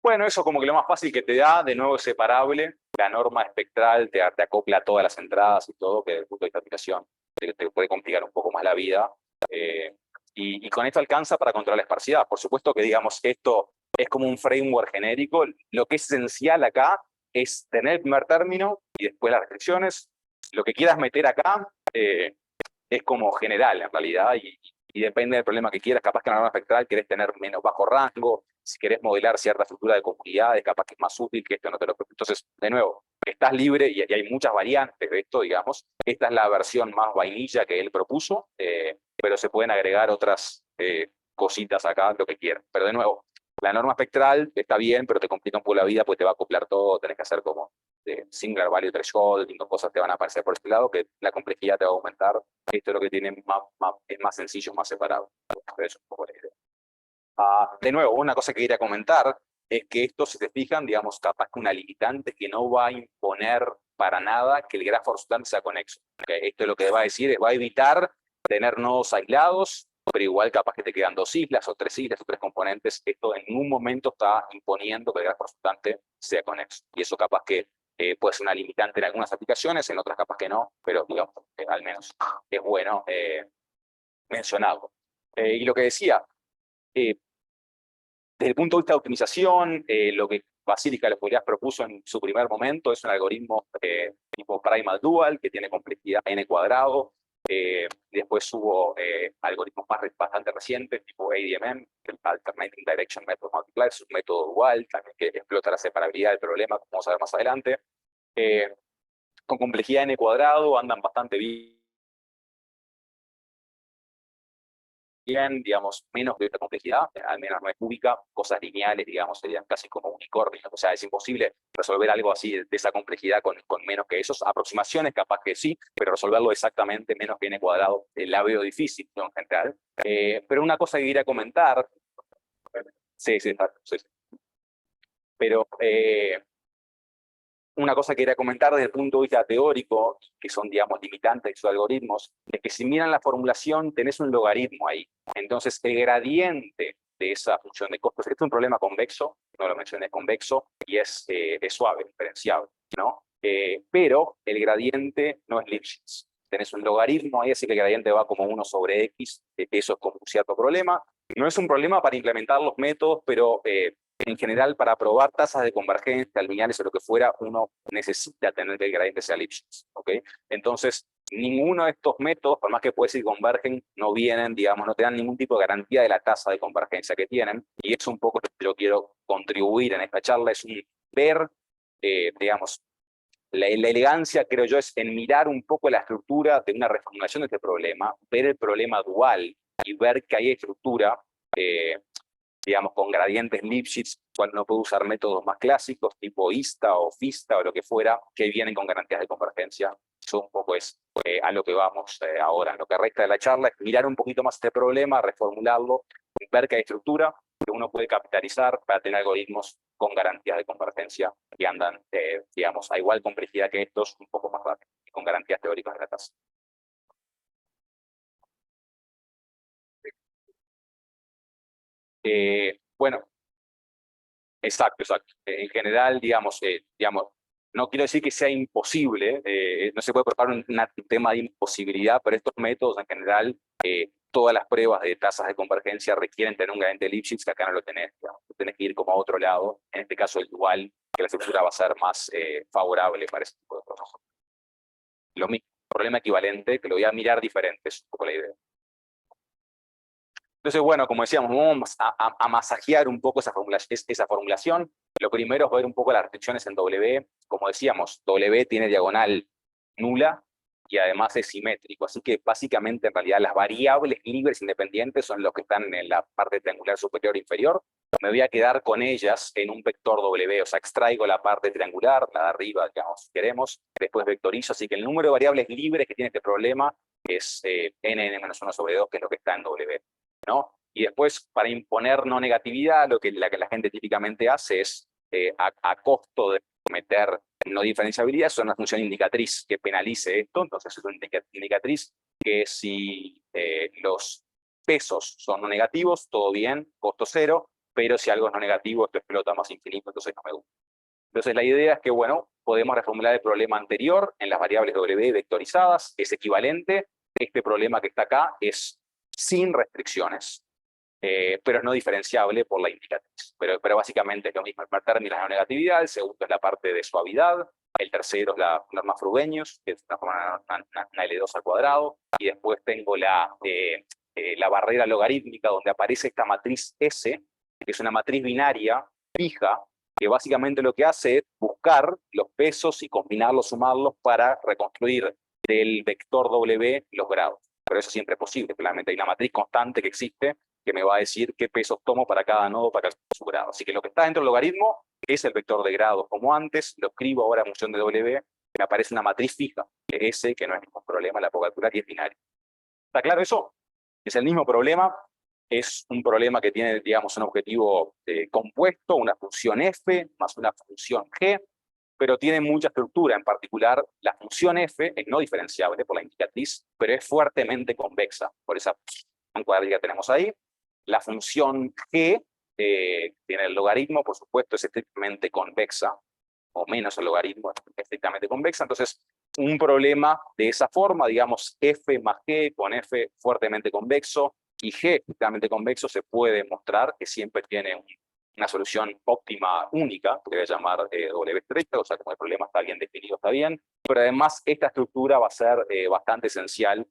Bueno, eso como que lo más fácil que te da, de nuevo es separable. La norma espectral te acopla todas las entradas y todo, que desde el punto de vista de aplicación te puede complicar un poco más la vida. Y con esto alcanza para controlar la esparcidad. Por supuesto que, digamos, esto es como un framework genérico. Lo que es esencial acá es tener el primer término y después las restricciones. Lo que quieras meter acá es como general, en realidad, y depende del problema que quieras. Capaz que en la norma espectral querés tener menos bajo rango. Si querés modelar cierta estructura de comunidades, capaz que es más útil que esto no te lo... Entonces, de nuevo, estás libre y hay muchas variantes de esto, digamos. Esta es la versión más vainilla que él propuso, pero se pueden agregar otras cositas acá, lo que quieran. Pero de nuevo, la norma espectral está bien, pero te complica un poco la vida, pues te va a acoplar todo, tenés que hacer como singular value threshold, y cosas te van a aparecer por este lado, que la complejidad te va a aumentar. Esto es lo que tiene es más sencillo, más separado. Pero eso es un poco la idea. De nuevo, una cosa que quería comentar es que esto, si se fijan, digamos, capaz que una limitante que no va a imponer para nada que el grafo resultante sea conexo. ¿Okay? Esto es lo que va a decir, va a evitar tener nodos aislados, pero igual capaz que te quedan dos islas o tres componentes. Esto en un momento está imponiendo que el grafo resultante sea conexo. Y eso capaz que puede ser una limitante en algunas aplicaciones, en otras capaz que no, pero digamos, al menos es bueno mencionarlo. Y lo que decía, desde el punto de vista de optimización, lo que Basílica de las propuso en su primer momento es un algoritmo tipo Primal Dual, que tiene complejidad n cuadrado. Después hubo algoritmos bastante recientes, tipo ADMM, el Alternating Direction Method Multiplier, es un método dual, también que explota la separabilidad del problema, como vamos a ver más adelante. Con complejidad n cuadrado, andan bastante bien, digamos, menos de esta complejidad, al menos no es cúbica, cosas lineales, digamos, serían casi como unicornios, o sea, es imposible resolver algo así de esa complejidad con menos que esos. Aproximaciones capaz que sí, pero resolverlo exactamente menos que n cuadrado la veo difícil, ¿no? En general. Pero una cosa que quería comentar, sí, exacto, sí. Pero una cosa que quería comentar desde el punto de vista teórico, que son, digamos, limitantes de sus algoritmos, es que si miran la formulación, tenés un logaritmo ahí. Entonces, el gradiente de esa función de costos, este es un problema convexo, no lo mencioné, convexo, y es suave, diferenciable, ¿no? Pero el gradiente no es Lipschitz. Tenés un logaritmo ahí, así que el gradiente va como 1 sobre x, eso es como un cierto problema. No es un problema para implementar los métodos, pero en general, para probar tasas de convergencia, lineales o lo que fuera, uno necesita tener que el gradiente sea Lipschitz, ¿ok? Entonces, ninguno de estos métodos, por más que puedes decir convergen, no vienen, digamos, no te dan ningún tipo de garantía de la tasa de convergencia que tienen, y es un poco lo que yo quiero contribuir en esta charla, es un ver, digamos, la elegancia, creo yo, es en mirar un poco la estructura de una reformulación de este problema, ver el problema dual y ver que hay estructura, digamos, con gradientes Lipschitz, cual no puede usar métodos más clásicos, tipo ISTA o FISTA o lo que fuera, que vienen con garantías de convergencia. Eso un poco es a lo que vamos ahora. En lo que resta de la charla es mirar un poquito más este problema, reformularlo, ver que hay estructura que uno puede capitalizar para tener algoritmos con garantías de convergencia que andan, digamos, a igual complejidad que estos, un poco más rápido, y con garantías teóricas de la tasa. Bueno, exacto, exacto. En general, digamos, no quiero decir que sea imposible, no se puede probar un tema de imposibilidad, pero estos métodos en general, todas las pruebas de tasas de convergencia requieren tener un gradiente de Lipschitz que acá no lo tenés. Digamos. Tenés que ir como a otro lado, en este caso el dual, que la estructura va a ser más favorable para ese tipo de cosas. Lo mismo, problema equivalente, que lo voy a mirar diferente, es un poco la idea. Entonces, bueno, como decíamos, vamos a masajear un poco esa formulación. Lo primero es ver un poco las restricciones en W. Como decíamos, W tiene diagonal nula y además es simétrico. Así que básicamente, en realidad, las variables libres independientes son los que están en la parte triangular superior e inferior. Me voy a quedar con ellas en un vector W. O sea, extraigo la parte triangular, la de arriba, digamos, si queremos. Después vectorizo. Así que el número de variables libres que tiene este problema es n-1 sobre 2, que es lo que está en W. ¿No? Y después, para imponer no negatividad, lo que la gente típicamente hace es, a costo de meter no diferenciabilidad, es una función indicatriz que penalice esto. Entonces es una indicatriz que si los pesos son no negativos, todo bien, costo cero, pero si algo es no negativo, esto explota más infinito, entonces no me gusta. Entonces la idea es que, bueno, podemos reformular el problema anterior en las variables W vectorizadas, es equivalente. Este problema que está acá es sin restricciones, pero es no diferenciable por la indicatriz. Pero básicamente es lo mismo. El primer término es la negatividad, el segundo es la parte de suavidad, el tercero es la norma Frobenius, que es una L2 al cuadrado, y después tengo la barrera logarítmica, donde aparece esta matriz S, que es una matriz binaria fija, que básicamente lo que hace es buscar los pesos y combinarlos, sumarlos para reconstruir del vector W los grados. Pero eso siempre es posible, claramente hay una matriz constante que existe que me va a decir qué pesos tomo para cada nodo para calcular su grado. Así que lo que está dentro del logaritmo es el vector de grados como antes, lo escribo ahora en función de W, me aparece una matriz fija, que es S, que no es ningún problema, la puedo calcular y es binaria. ¿Está claro eso? Es el mismo problema, es un problema que tiene, digamos, un objetivo compuesto, una función f más una función g, pero tiene mucha estructura. En particular, la función f es no diferenciable por la indicatriz, pero es fuertemente convexa, por esa cuadrilla que tenemos ahí. La función g tiene el logaritmo, por supuesto, es estrictamente convexa, o menos el logaritmo, es estrictamente convexa. Entonces, un problema de esa forma, digamos, f más g con f fuertemente convexo y g estrictamente convexo, se puede mostrar que siempre tiene una solución óptima única, que voy a llamar W estrecha, o sea, como el problema está bien definido, está bien, pero además esta estructura va a ser bastante esencial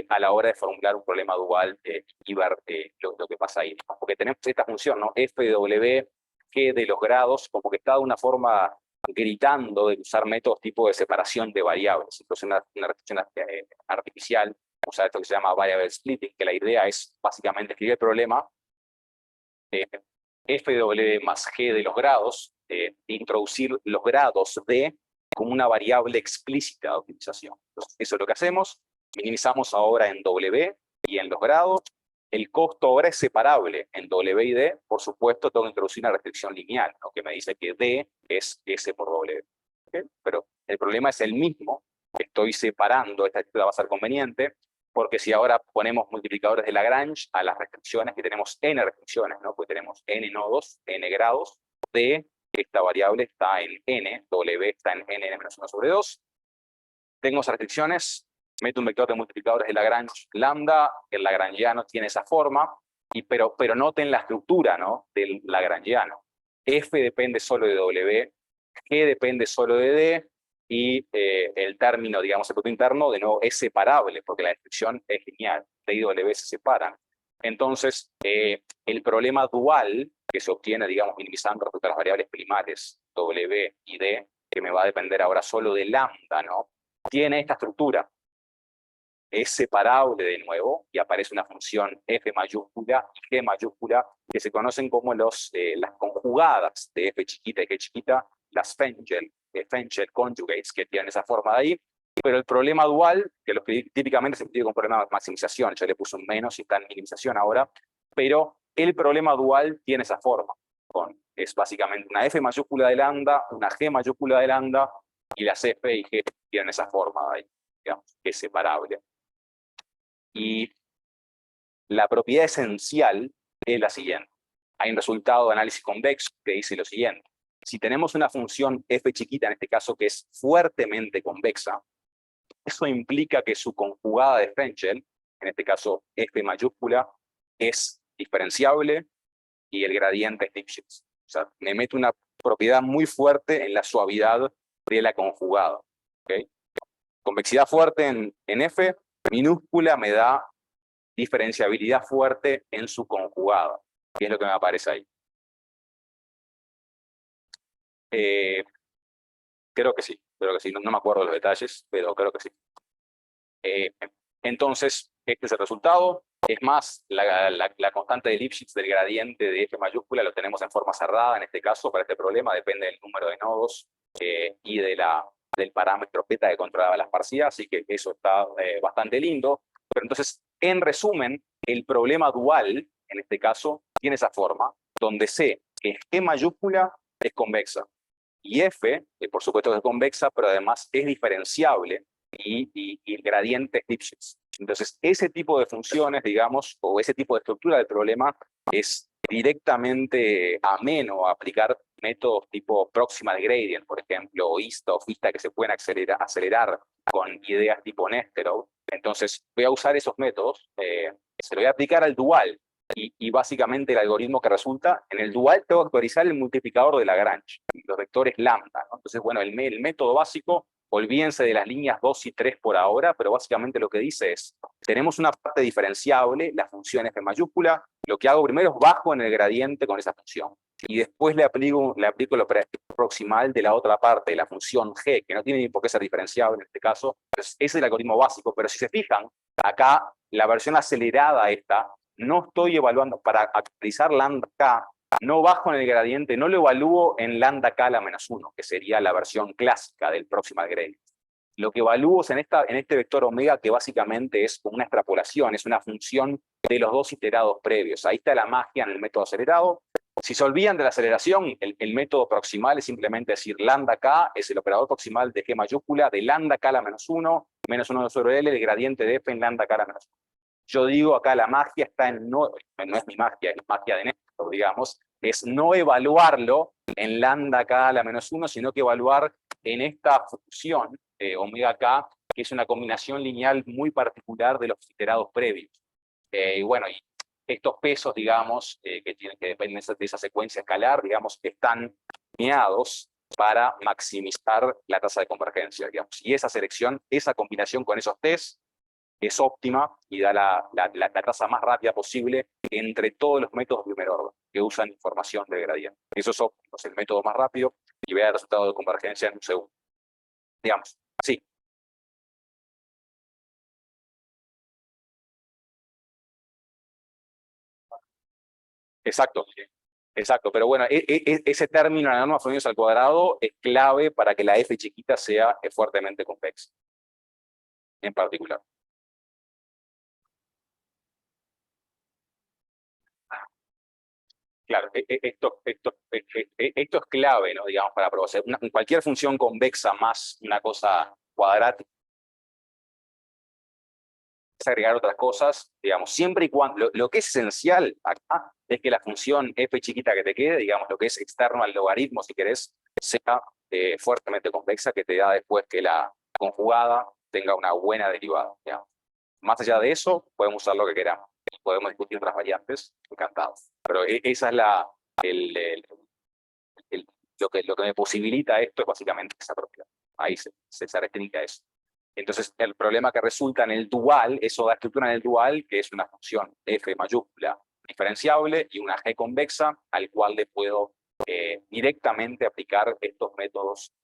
a la hora de formular un problema dual y ver lo que pasa ahí. Porque tenemos esta función, ¿no? F de W, G de los grados, como que está de una forma gritando de usar métodos tipo de separación de variables. Entonces una restricción artificial, usar esto que se llama variable splitting, que la idea es básicamente escribir el problema f de W más G de los grados, introducir los grados de como una variable explícita de optimización. Entonces, eso es lo que hacemos. Minimizamos ahora en W y en los grados. El costo ahora es separable en W y D. Por supuesto, tengo que introducir una restricción lineal, ¿no? Que me dice que D es S por W. ¿Okay? Pero el problema es el mismo. Estoy separando, esta va a ser conveniente, porque si ahora ponemos multiplicadores de Lagrange a las restricciones, que tenemos n restricciones, ¿no? Pues tenemos n nodos, n grados, D, esta variable está en n, W está en n-1 sobre 2. Tengo esas restricciones, meto un vector de multiplicadores de Lagrange lambda, el lagrangiano tiene esa forma, pero noten la estructura, ¿no? Del lagrangiano. F depende solo de W, G depende solo de D, y el término, digamos, el producto interno, de nuevo, es separable, porque la descripción es lineal, D y W se separan. Entonces, el problema dual que se obtiene, digamos, minimizando respecto a las variables primarias, W y D, que me va a depender ahora solo de lambda, ¿no? Tiene esta estructura. es separable de nuevo y aparece una función f mayúscula y g mayúscula que se conocen como las conjugadas de f chiquita y g chiquita, las Fengel conjugates, que tienen esa forma de ahí. Pero el problema dual, que lo que típicamente se escribe con problema de maximización, yo le puse un menos y está en minimización ahora, pero el problema dual tiene esa forma. Es básicamente una f mayúscula de lambda, una g mayúscula de lambda, y las f y g tienen esa forma de ahí, digamos, que es separable. Y la propiedad esencial es la siguiente. Hay un resultado de análisis convexo que dice lo siguiente. Si tenemos una función f chiquita, en este caso, que es fuertemente convexa, eso implica que su conjugada de Fenchel, en este caso f mayúscula, es diferenciable y el gradiente es Lipschitz. O sea, me mete una propiedad muy fuerte en la suavidad de la conjugada. ¿Okay? Convexidad fuerte en f, minúscula me da diferenciabilidad fuerte en su conjugada, que es lo que me aparece ahí. Creo que sí, no me acuerdo los detalles, pero creo que sí. Entonces, este es el resultado. Es más, la constante de Lipschitz del gradiente de f mayúscula lo tenemos en forma cerrada, en este caso, para este problema, depende del número de nodos y del parámetro beta que controlaba la esparcidad, así que eso está bastante lindo. Pero entonces, en resumen, el problema dual, en este caso, tiene esa forma, donde sé que G mayúscula es convexa, y F, por supuesto que es convexa, pero además es diferenciable, y el gradiente es Lipschitz. Entonces, ese tipo de funciones, digamos, o ese tipo de estructura del problema es directamente ameno a aplicar métodos tipo proximal gradient, por ejemplo, o ISTA o FISTA, que se pueden acelerar con ideas tipo Nesterov. Entonces, voy a usar esos métodos, se lo voy a aplicar al dual, y básicamente el algoritmo que resulta, en el dual tengo que actualizar el multiplicador de Lagrange, los vectores lambda, ¿no? Entonces, bueno, el método básico, olvídense de las líneas 2 y 3 por ahora, pero básicamente lo que dice es, tenemos una parte diferenciable, la función f mayúscula, lo que hago primero es bajo en el gradiente con esa función, y después le aplico lo proximal de la otra parte, la función g, que no tiene ni por qué ser diferenciable en este caso. Entonces, ese es el algoritmo básico, pero si se fijan, acá la versión acelerada esta, no estoy evaluando, para actualizar lambda k, no bajo en el gradiente, no lo evalúo en lambda k a la menos 1, que sería la versión clásica del proximal gradient. Lo que evalúo es en este vector omega, que básicamente es una extrapolación, es una función de los dos iterados previos. Ahí está la magia en el método acelerado. Si se olvidan de la aceleración, el método proximal es simplemente decir lambda k es el operador proximal de g mayúscula de lambda k a la menos 1, menos 1 sobre L, el gradiente de f en lambda k a la menos 1. Yo digo acá la magia está en no es mi magia, es magia de Néstor, digamos, es no evaluarlo en lambda k a la menos 1, sino que evaluar en esta función omega k, que es una combinación lineal muy particular de los iterados previos. Y bueno, y estos pesos, digamos, que dependen de esa secuencia escalar, digamos, están planeados para maximizar la tasa de convergencia, digamos. Y esa selección, esa combinación con esos test, es óptima y da la tasa más rápida posible entre todos los métodos de primer orden que usan información de gradiente. Eso es óptimo, es el método más rápido y vea el resultado de convergencia en un segundo. Digamos, sí. Exacto, exacto. Pero bueno, ese término, la norma Frobenius al cuadrado, es clave para que la f chiquita sea fuertemente convexa, en particular. Claro, esto es clave, ¿no? Digamos, para probar. Cualquier función convexa más una cosa cuadrática, agregar otras cosas, digamos, siempre y cuando, lo que es esencial acá es que la función f chiquita que te quede, digamos, lo que es externo al logaritmo, si querés, sea fuertemente convexa, que te da después que la conjugada tenga una buena derivada, digamos. Más allá de eso, podemos usar lo que queramos. Podemos discutir otras variantes, encantados. Pero esa es el, el- lo que me posibilita esto es básicamente esa propiedad. Ahí se restringe a eso. Entonces, el problema que resulta en el dual, eso da estructura en el dual, que es una función f mayúscula diferenciable y una g convexa, al cual le puedo directamente aplicar estos métodos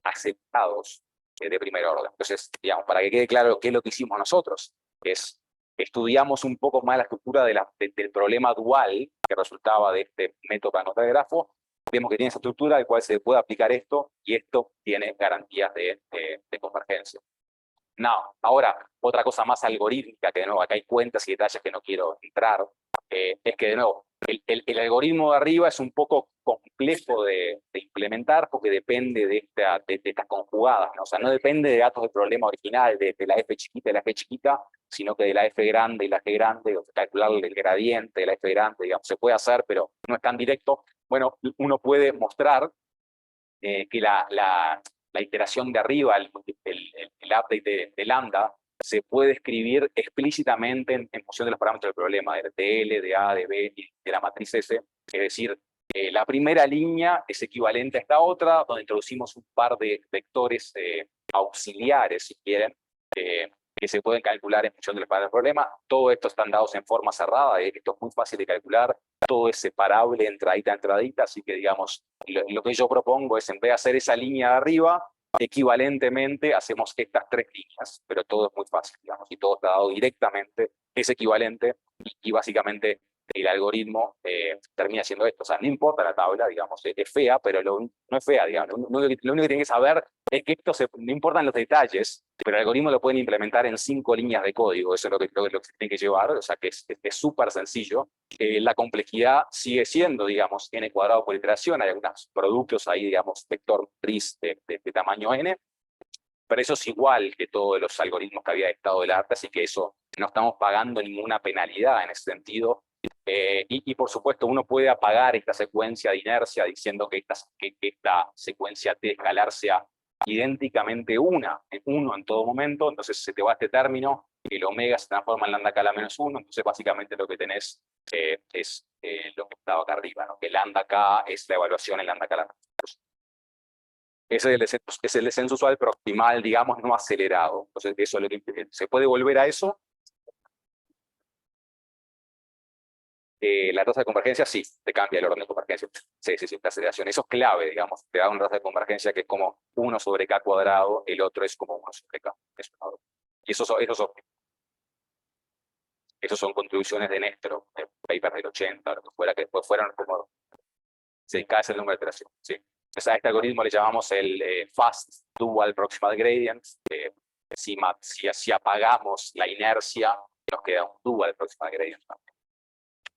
aceptados de primer orden. Entonces, digamos, para que quede claro qué es lo que hicimos nosotros, es estudiamos un poco más la estructura del problema dual que resultaba de este método para encontrar el grafo. Vemos que tiene esa estructura al cual se puede aplicar esto, y esto tiene garantías de convergencia. No, ahora, otra cosa más algorítmica, que de nuevo acá hay cuentas y detalles que no quiero entrar, es que de nuevo, el algoritmo de arriba es un poco complejo de implementar porque depende de estas conjugadas, ¿no? O sea, no depende de datos del problema original, de la f chiquita y la g chiquita, sino que de la f grande y la g grande, o calcular el gradiente de la f grande, digamos, se puede hacer, pero no es tan directo. Bueno, uno puede mostrar que la iteración de arriba, el update de lambda, se puede escribir explícitamente en función de los parámetros del problema, de TL, de A, de B y de la matriz S. Es decir, la primera línea es equivalente a esta otra, donde introducimos un par de vectores auxiliares, si quieren, que se pueden calcular en función de los parámetros del problema. Todo esto están dados en forma cerrada, esto es muy fácil de calcular, todo es separable entradita a entradita, así que digamos, lo que yo propongo es, en vez de hacer esa línea de arriba, equivalentemente hacemos estas tres líneas, pero todo es muy fácil, digamos, y todo está dado directamente, es equivalente, y básicamente el algoritmo termina siendo esto. O sea, no importa la tabla, digamos, es fea, pero no es fea, digamos. Lo único que tienen que saber es que no importan los detalles, pero el algoritmo lo pueden implementar en 5 líneas de código. Eso es lo que se tiene que llevar, o sea, que es súper sencillo. La complejidad sigue siendo, digamos, n cuadrado por iteración. Hay algunos productos ahí, digamos, vector matriz de tamaño n, pero eso es igual que todos los algoritmos que había de estado del arte, así que eso no estamos pagando ninguna penalidad en ese sentido. Y por supuesto uno puede apagar esta secuencia de inercia diciendo que esta secuencia T escalar sea idénticamente uno en todo momento, entonces se te va este término, el omega se transforma en lambda k a la menos 1, entonces básicamente lo que tenés es lo que estaba acá arriba, ¿no? Que lambda k es la evaluación en lambda k a la menos 1. Ese es el descenso usual, pero optimal, digamos, no acelerado. Entonces eso es lo que se puede volver a eso. La tasa de convergencia sí, te cambia el orden de convergencia. Sí, la aceleración. Eso es clave, digamos. Te da una tasa de convergencia que es como 1 sobre k cuadrado, el otro es como 1 sobre k. Y esos son contribuciones de Néstor, paper del 80, lo que fuera, que después fueron como... Sí, K es el número de iteración, sí. O sea, a este algoritmo le llamamos el Fast Dual Proximal Gradient. Si apagamos la inercia, nos queda un Dual Proximal Gradient.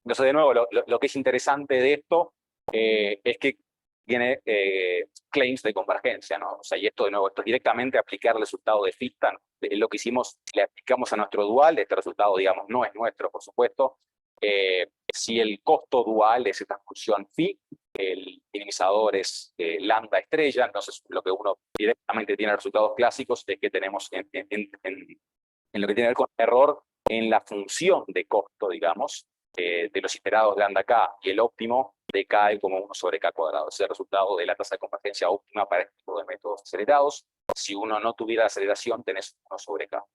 Entonces, de nuevo, lo que es interesante de esto es que tiene claims de convergencia, ¿no? O sea, y esto de nuevo, esto es directamente aplicar el resultado de Fichte, ¿no? Lo que hicimos, le aplicamos a nuestro dual, este resultado, digamos, no es nuestro, por supuesto. Si el costo dual es esta función phi, el minimizador es lambda estrella, entonces lo que uno directamente tiene resultados clásicos es que tenemos en lo que tiene que ver con error en la función de costo, digamos, de los iterados de lambda k, y el óptimo decae como 1 sobre k cuadrado. Ese es el resultado de la tasa de convergencia óptima para este tipo de métodos acelerados. Si uno no tuviera aceleración, tenés 1 sobre k.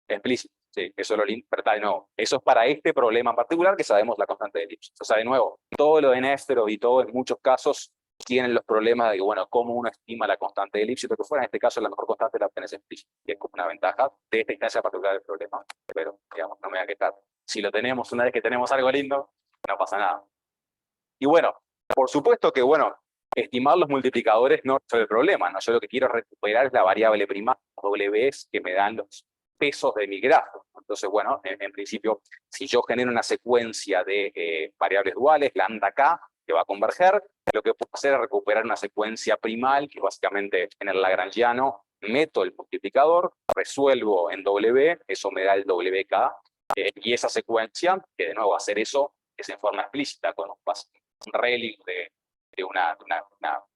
Explícito. Sí, eso lo pero de nuevo, eso es para este problema en particular que sabemos la constante de elipsis. O sea, de nuevo, todo lo de Nesterov y todo en muchos casos tienen los problemas de que, bueno, cómo uno estima la constante de elipsis, pero que fuera en este caso la mejor constante la obtenés explícita, y es como una ventaja de esta instancia particular del problema. Pero, digamos, no me voy a quejar. Si lo tenemos, una vez que tenemos algo lindo, no pasa nada. Y bueno, por supuesto que, bueno, estimar los multiplicadores no es el problema, ¿no? Yo lo que quiero recuperar es la variable prima, W, que me dan los pesos de mi grafo. Entonces, bueno, en principio, si yo genero una secuencia de variables duales, lambda k, que va a converger, lo que puedo hacer es recuperar una secuencia primal, que básicamente en el lagrangiano meto el multiplicador, resuelvo en W, eso me da el WK, y esa secuencia, que de nuevo hacer eso es en forma explícita, con un relic de una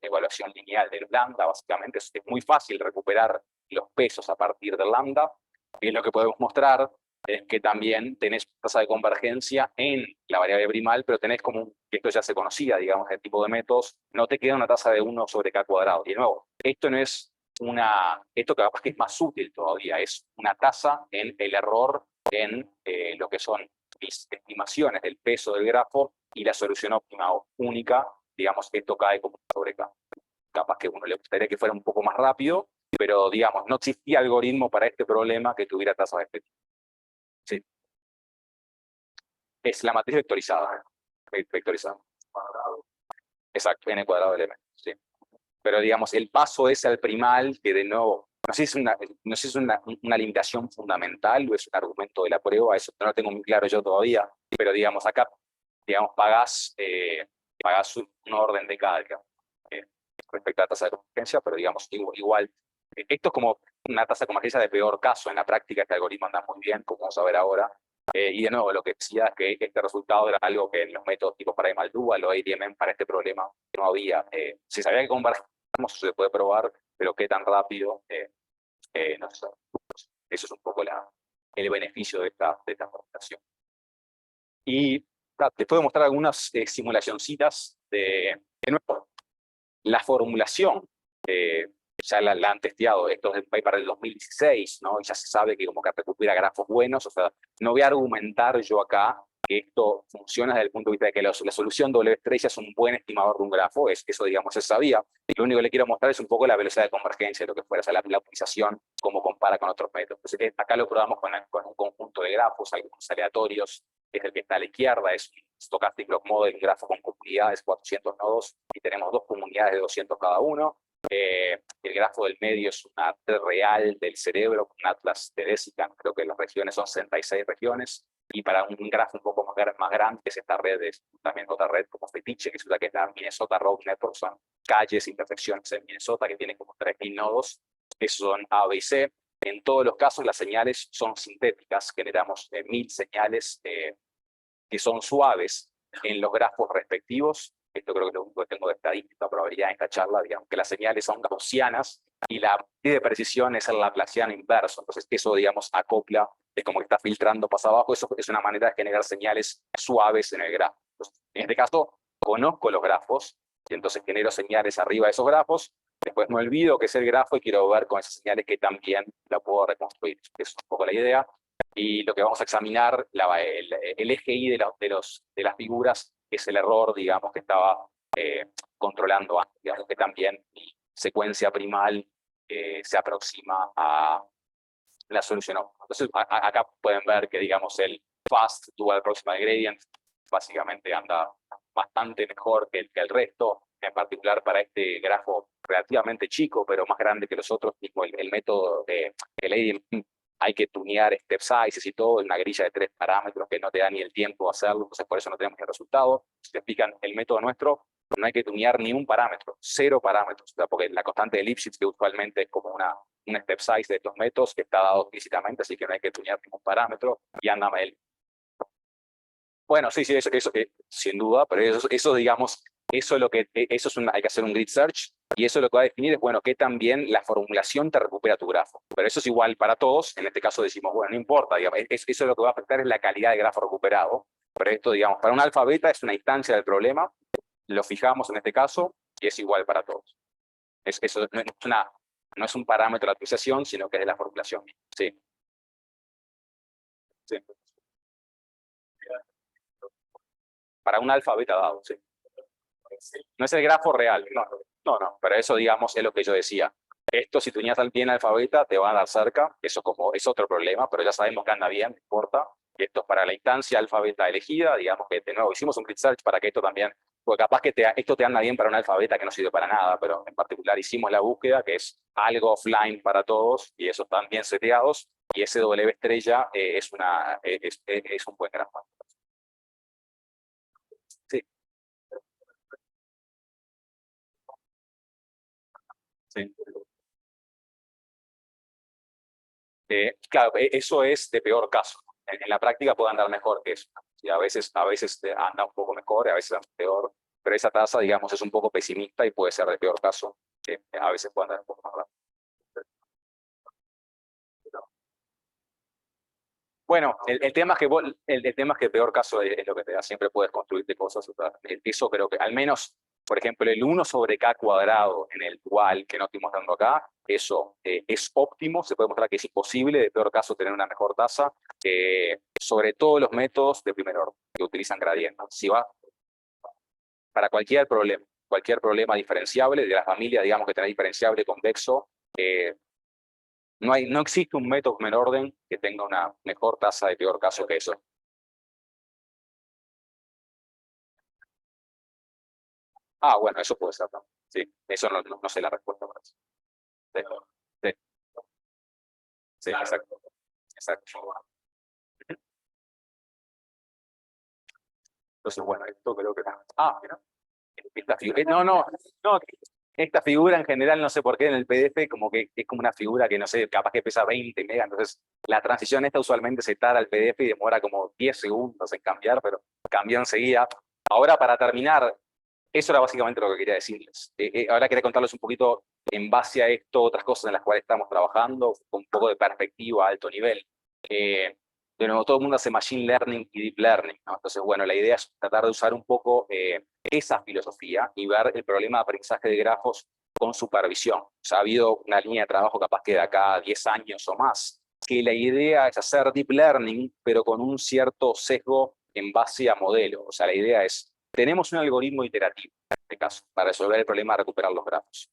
evaluación lineal del lambda, básicamente es muy fácil recuperar los pesos a partir del lambda, y lo que podemos mostrar es que también tenés tasa de convergencia en la variable primal, pero tenés como, que esto ya se conocía, digamos, el tipo de métodos, no te queda una tasa de 1 sobre k cuadrado. Y de nuevo, esto no es esto capaz que es más útil todavía, es una tasa en el error en lo que son mis estimaciones del peso del grafo y la solución óptima o única, digamos que esto cae como sobre k. capaz que uno le gustaría que fuera un poco más rápido, pero digamos, no existía algoritmo para este problema que tuviera tasas de efectivo. Sí. Es la matriz vectorizada. Vectorizada. Exacto, n cuadrado del elemento. Sí. Pero digamos, el paso es al primal, que de nuevo, no sé si es una limitación fundamental o es un argumento de la prueba, eso no lo tengo muy claro yo todavía, pero digamos, acá, digamos, pagás un orden de carga respecto a la tasa de convergencia, pero digamos, igual, esto es como una tasa de convergencia de peor caso. En la práctica este algoritmo anda muy bien, como vamos a ver ahora, y de nuevo, lo que decía es que este resultado era algo que en los métodos tipo Primal Dual o ADMM para este problema no había. Se sabía que convergíamos, se puede probar, pero qué tan rápido, no sé. Eso es un poco el beneficio de esta formulación. Y te puedo mostrar algunas simulacioncitas de nuevo. La formulación, ya la han testeado, esto es para el 2016, ¿no? Y ya se sabe que como que recupera grafos buenos, o sea, no voy a argumentar yo acá que esto funciona desde el punto de vista de que la solución W estrella es un buen estimador de un grafo, eso digamos se sabía. Lo único que le quiero mostrar es un poco la velocidad de convergencia, lo que fuera, o sea, la optimización, cómo compara con otros métodos. Entonces, acá lo probamos con un conjunto de grafos, algunos aleatorios, es el que está a la izquierda, es un Stochastic Log Model, un grafo con comunidades, 400 nodos, y tenemos dos comunidades de 200 cada uno. El grafo del medio es un arte real del cerebro, un atlas de Desikan, creo que las regiones son 66 regiones, y para un grafo un poco más grande, es esta red, es también otra red como fetiche, que es la que es la Minnesota Road Network, son calles, intersecciones en Minnesota que tienen como 3.000 nodos, esos son A, B y C. En todos los casos las señales son sintéticas, generamos 1.000 señales que son suaves en los grafos respectivos. Esto creo que es lo único que tengo de estadística, probabilidad en esta charla, digamos que las señales son gaussianas y la medida de precisión es el laplaciano inverso. Entonces eso, digamos, acopla, es como que está filtrando para abajo. Eso es una manera de generar señales suaves en el grafo. Entonces, en este caso, conozco los grafos y entonces genero señales arriba de esos grafos. Después me olvido que es el grafo y quiero ver con esas señales que también la puedo reconstruir. Esa es un poco la idea. Y lo que vamos a examinar, el eje Y de las figuras, es el error, digamos, que estaba controlando antes, digamos, que también mi secuencia primal se aproxima a la solución. Entonces, acá pueden ver que, digamos, el fast dual proximal gradient básicamente anda bastante mejor que el resto, en particular para este grafo relativamente chico, pero más grande que los otros. Mismo el método de ADMM, hay que tunear step sizes y todo, en una grilla de 3 parámetros que no te da ni el tiempo de hacerlo, entonces por eso no tenemos el resultado. Si te explican el método nuestro, no hay que tunear ni un parámetro, 0 parámetros, o sea, porque la constante de Lipschitz, que usualmente es como un step size de estos métodos, que está dado explícitamente, así que no hay que tunear ningún parámetro, y anda él. Bueno, sí, eso sin duda, pero eso digamos, eso es lo que, hay que hacer un grid search, y eso lo que va a definir es, bueno, que también la formulación te recupera tu grafo. Pero eso es igual para todos, en este caso decimos, bueno, no importa, digamos, eso es lo que va a afectar es la calidad del grafo recuperado. Pero esto, digamos, para un alfa beta es una instancia del problema, lo fijamos en este caso, y es igual para todos. Eso no es un parámetro de actualización, sino que es de la formulación. Sí. Sí. Para un alfa beta dado, sí. No es el grafo real, no, pero eso, digamos, es lo que yo decía. Esto, si tuneas bien alfa beta, te van a dar cerca, eso como es otro problema, pero ya sabemos que anda bien, no importa. Y esto es para la instancia alfa beta elegida, digamos que de nuevo hicimos un grid search para que esto también, porque capaz que esto te anda bien para un alfa beta que no sirve para nada, pero en particular hicimos la búsqueda, que es algo offline para todos, y esos están bien seteados, y ese W estrella es un buen grafo. Sí, sí. Claro, eso es de peor caso. En la práctica puede andar mejor que eso. Y a veces anda un poco mejor, a veces anda peor, pero esa tasa, digamos, es un poco pesimista y puede ser de peor caso. A veces puede andar un poco más rápido. Bueno, el tema es que el tema es que el peor caso es lo que te da. Siempre puedes construirte cosas. O sea, eso creo que al menos, por ejemplo, el 1 sobre k cuadrado en el dual que no estoy mostrando acá, eso es óptimo. Se puede mostrar que es imposible, de peor caso, tener una mejor tasa, sobre todos los métodos de primer orden que utilizan gradientes. Si va para cualquier problema. cualquier problema diferenciable de la familia, digamos que tenés diferenciable convexo, no existe un método en orden que tenga una mejor tasa de peor caso que eso. Ah, bueno, eso puede ser, ¿no? Sí, eso no sé la respuesta para eso. Sí, sí, sí, exacto. Exacto. Entonces, bueno, esto creo que... Ah, mira. Esta figura, no, esta figura en general, no sé por qué en el PDF, como que es como una figura que no sé, capaz que pesa 20 megas, entonces la transición esta usualmente se tarda al PDF y demora como 10 segundos en cambiar, pero cambió enseguida. Ahora, para terminar, eso era básicamente lo que quería decirles. Ahora quería contarles un poquito en base a esto, otras cosas en las cuales estamos trabajando, con un poco de perspectiva a alto nivel. De nuevo, todo el mundo hace Machine Learning y Deep Learning, ¿no? Entonces, bueno, la idea es tratar de usar un poco esa filosofía y ver el problema de aprendizaje de grafos con supervisión. O sea, ha habido una línea de trabajo capaz que de acá a 10 años o más, que la idea es hacer Deep Learning, pero con un cierto sesgo en base a modelo. O sea, la idea es, tenemos un algoritmo iterativo, en este caso, para resolver el problema de recuperar los grafos.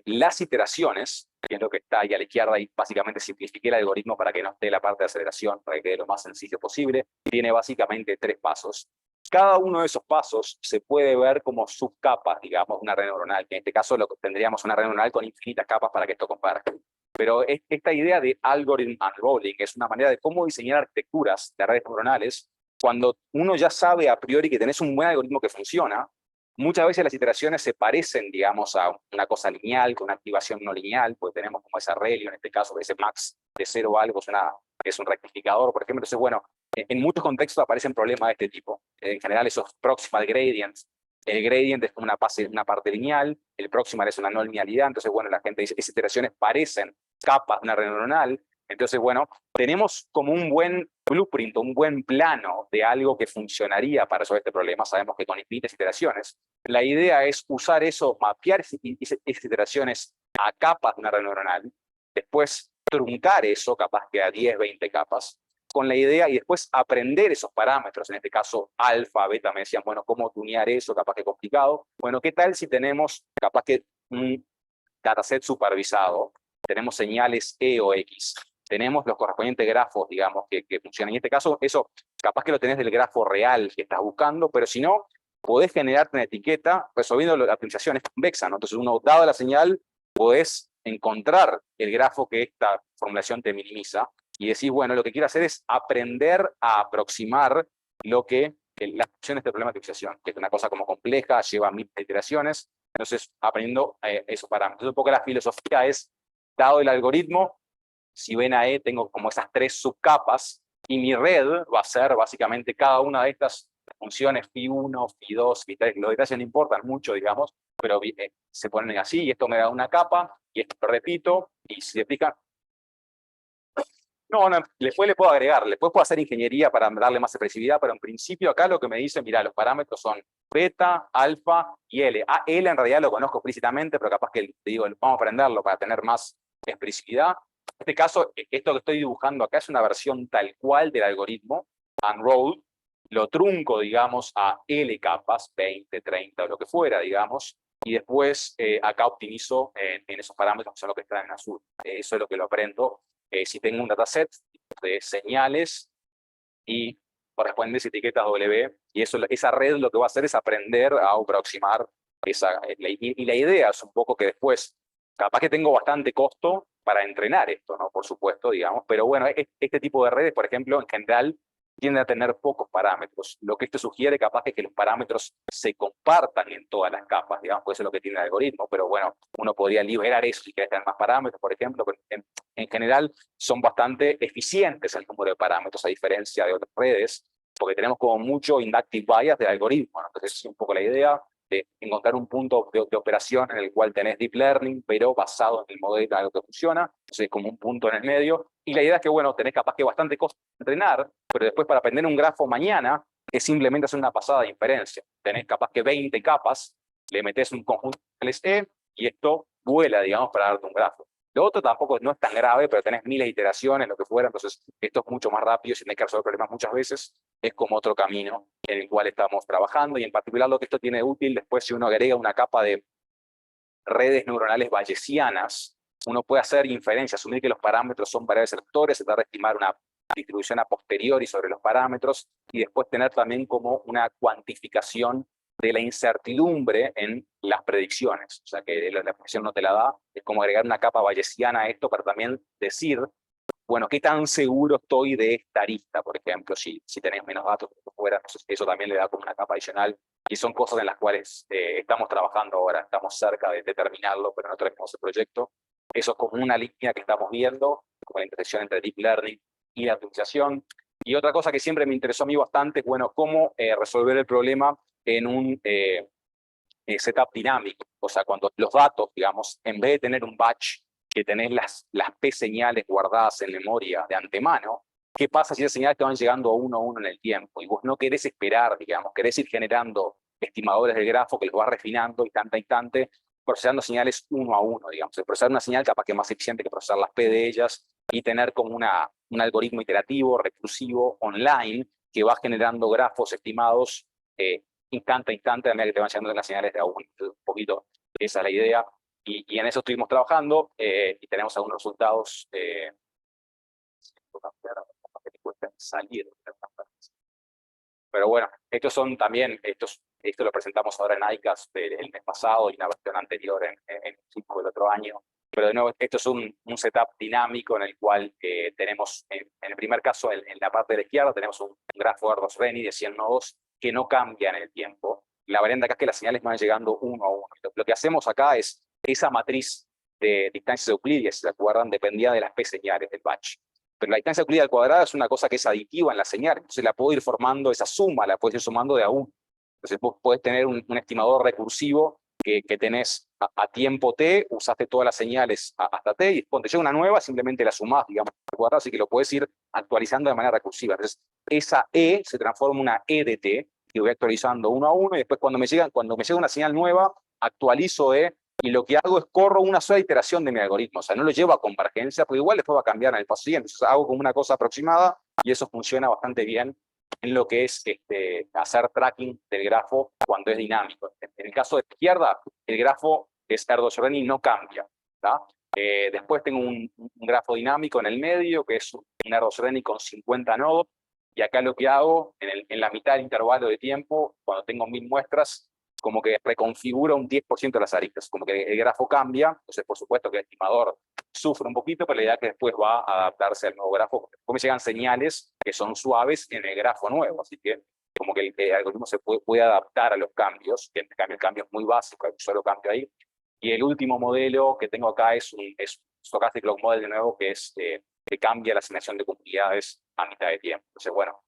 Las iteraciones, que es lo que está ahí a la izquierda, y básicamente simplifiqué el algoritmo para que no esté la parte de aceleración, para que quede lo más sencillo posible, tiene básicamente 3 pasos. Cada uno de esos pasos se puede ver como subcapas, digamos, de una red neuronal, que en este caso tendríamos una red neuronal con infinitas capas para que esto comparta. Pero esta idea de algorithm unrolling es una manera de cómo diseñar arquitecturas de redes neuronales cuando uno ya sabe a priori que tenés un buen algoritmo que funciona. Muchas veces las iteraciones se parecen, digamos, a una cosa lineal, con una activación no lineal, porque tenemos como ese ReLU, en este caso, ese max de 0 algo, es un rectificador, por ejemplo. Entonces, bueno, en muchos contextos aparecen problemas de este tipo. En general, esos proximal gradients. El gradient es como una parte lineal, el proximal es una no linealidad. Entonces, bueno, la gente dice, esas iteraciones parecen capas de una red neuronal. Entonces, bueno, tenemos como un buen blueprint, un buen plano de algo que funcionaría para resolver este problema. Sabemos que con infinitas iteraciones. La idea es usar eso, mapear esas iteraciones a capas de una red neuronal, después truncar eso, capaz que a 10, 20 capas, con la idea y después aprender esos parámetros, en este caso alfa, beta, me decían, bueno, ¿cómo tunear eso? Capaz que complicado. Bueno, ¿qué tal si tenemos capaz que un dataset supervisado? Tenemos señales E o X. Tenemos los correspondientes grafos, digamos, que funcionan. En este caso, eso capaz que lo tenés del grafo real que estás buscando, pero si no, podés generarte una etiqueta resolviendo la optimización, es convexa, ¿no? Entonces, uno, dado la señal, podés encontrar el grafo que esta formulación te minimiza y decís, bueno, lo que quiero hacer es aprender a aproximar lo que las opciones de problema de optimización, que es una cosa como compleja, lleva 1000 iteraciones. Entonces, aprendiendo esos parámetros. Un poco la filosofía es, dado el algoritmo, si ven ahí, tengo como esas 3 subcapas, y mi red va a ser básicamente cada una de estas funciones phi1, phi2, phi3, los detalles no importan mucho, digamos, pero se ponen así, y esto me da una capa, y esto repito, y si se fijan, no, después le puedo agregar, después puedo hacer ingeniería para darle más expresividad, pero en principio acá lo que me dice, mira, los parámetros son beta, alfa y L. L en realidad lo conozco explícitamente, pero capaz que te digo, vamos a aprenderlo para tener más expresividad. En este caso, esto que estoy dibujando acá es una versión tal cual del algoritmo, unroll, lo trunco, digamos, a L capas, 20, 30 o lo que fuera, digamos, y después acá optimizo en esos parámetros que son los que están en azul. Eso es lo que lo aprendo. Si tengo un dataset de señales y correspondientes etiquetas W, y esa red lo que va a hacer es aprender a aproximar esa. Y la idea es un poco que después, capaz que tengo bastante costo para entrenar esto, ¿no? Por supuesto, digamos, pero bueno, este tipo de redes, por ejemplo, en general, tienden a tener pocos parámetros. Lo que esto sugiere capaz es que los parámetros se compartan en todas las capas, digamos, pues eso es lo que tiene el algoritmo, pero bueno, uno podría liberar eso si quiere tener más parámetros, por ejemplo, pero en general son bastante eficientes el número de parámetros a diferencia de otras redes, porque tenemos como mucho inductive bias del algoritmo, ¿no? Entonces es un poco la idea de encontrar un punto de operación en el cual tenés deep learning, pero basado en el modelo de algo que funciona, entonces como un punto en el medio, y la idea es que, bueno, tenés capaz que bastante costo de entrenar, pero después para aprender un grafo mañana, es simplemente hacer una pasada de inferencia. Tenés capaz que 20 capas, le metés un conjunto de LSE, y esto vuela, digamos, para darte un grafo. Lo otro tampoco no es tan grave, pero tenés miles de iteraciones, lo que fuera, entonces esto es mucho más rápido, si tenés que resolver problemas muchas veces, es como otro camino en el cual estamos trabajando, y en particular lo que esto tiene de útil, después si uno agrega una capa de redes neuronales bayesianas, uno puede hacer inferencias, asumir que los parámetros son variables selectores, tratar de estimar una distribución a posteriori sobre los parámetros, y después tener también como una cuantificación de la incertidumbre en las predicciones. O sea, que la predicción no te la da, es como agregar una capa bayesiana a esto para también decir, bueno, ¿qué tan seguro estoy de esta arista, por ejemplo, si tenés menos datos que fuera? Entonces, eso también le da como una capa adicional, y son cosas en las cuales estamos trabajando ahora, estamos cerca de terminarlo, pero no tenemos el proyecto. Eso es como una línea que estamos viendo, como la intersección entre Deep Learning y la optimización. Y otra cosa que siempre me interesó a mí bastante es, bueno, cómo resolver el problema en un setup dinámico. O sea, cuando los datos, digamos, en vez de tener un batch que tenés las P señales guardadas en memoria de antemano, ¿qué pasa si esas señales te van llegando uno a uno en el tiempo? Y vos no querés esperar, digamos, querés ir generando estimadores del grafo que los vas refinando instante a instante, procesando señales uno a uno, digamos. El procesar una señal capaz que es más eficiente que procesar las P de ellas, y tener como un algoritmo iterativo, recursivo, online, que va generando grafos estimados instante a instante a medida que te van llegando las señales de a uno. Un poquito esa es la idea. Y en eso estuvimos trabajando y tenemos algunos resultados salir. Pero bueno, estos son también, esto lo presentamos ahora en ICAS el mes pasado y una versión anterior en Cisco del otro año. Pero de nuevo, esto es un setup dinámico en el cual tenemos, en el primer caso, en la parte de la izquierda, tenemos un grafo Erdős-Rényi de 100 nodos que no cambia en el tiempo. La variante acá es que las señales van llegando uno a uno. Lo que hacemos acá es, esa matriz de distancias euclides, si se acuerdan, dependía de las P señales del batch. Pero la distancia euclídea al cuadrado es una cosa que es aditiva en la señal, entonces la puedo ir formando, esa suma la puedes ir sumando de a uno. Entonces vos podés tener un estimador recursivo que tenés a tiempo t, usaste todas las señales hasta t, y cuando te llega una nueva simplemente la sumás, digamos, al cuadrado, así que lo puedes ir actualizando de manera recursiva. Entonces esa e se transforma en una e de t, que voy actualizando uno a uno, y después cuando me llega una señal nueva, actualizo e, y lo que hago es corro una sola iteración de mi algoritmo. O sea, no lo llevo a convergencia, porque igual después va a cambiar en el paso siguiente. Entonces hago como una cosa aproximada, y eso funciona bastante bien en lo que es hacer tracking del grafo cuando es dinámico. En el caso de la izquierda, el grafo es Erdős-Rényi, no cambia. Después tengo un grafo dinámico en el medio, que es un Erdős-Rényi con 50 nodos, y acá lo que hago, en la mitad del intervalo de tiempo, cuando tengo 1000 muestras, como que reconfigura un 10% de las aristas, como que el grafo cambia. Entonces por supuesto que el estimador sufre un poquito, pero la idea es que después va a adaptarse al nuevo grafo, porque me llegan señales que son suaves en el grafo nuevo, así que como que el algoritmo se puede adaptar a los cambios, que el cambio es muy básico, hay un solo cambio ahí. Y el último modelo que tengo acá es un Stochastic Log Model, de nuevo, que que cambia la asignación de comunidades a mitad de tiempo. Entonces, bueno,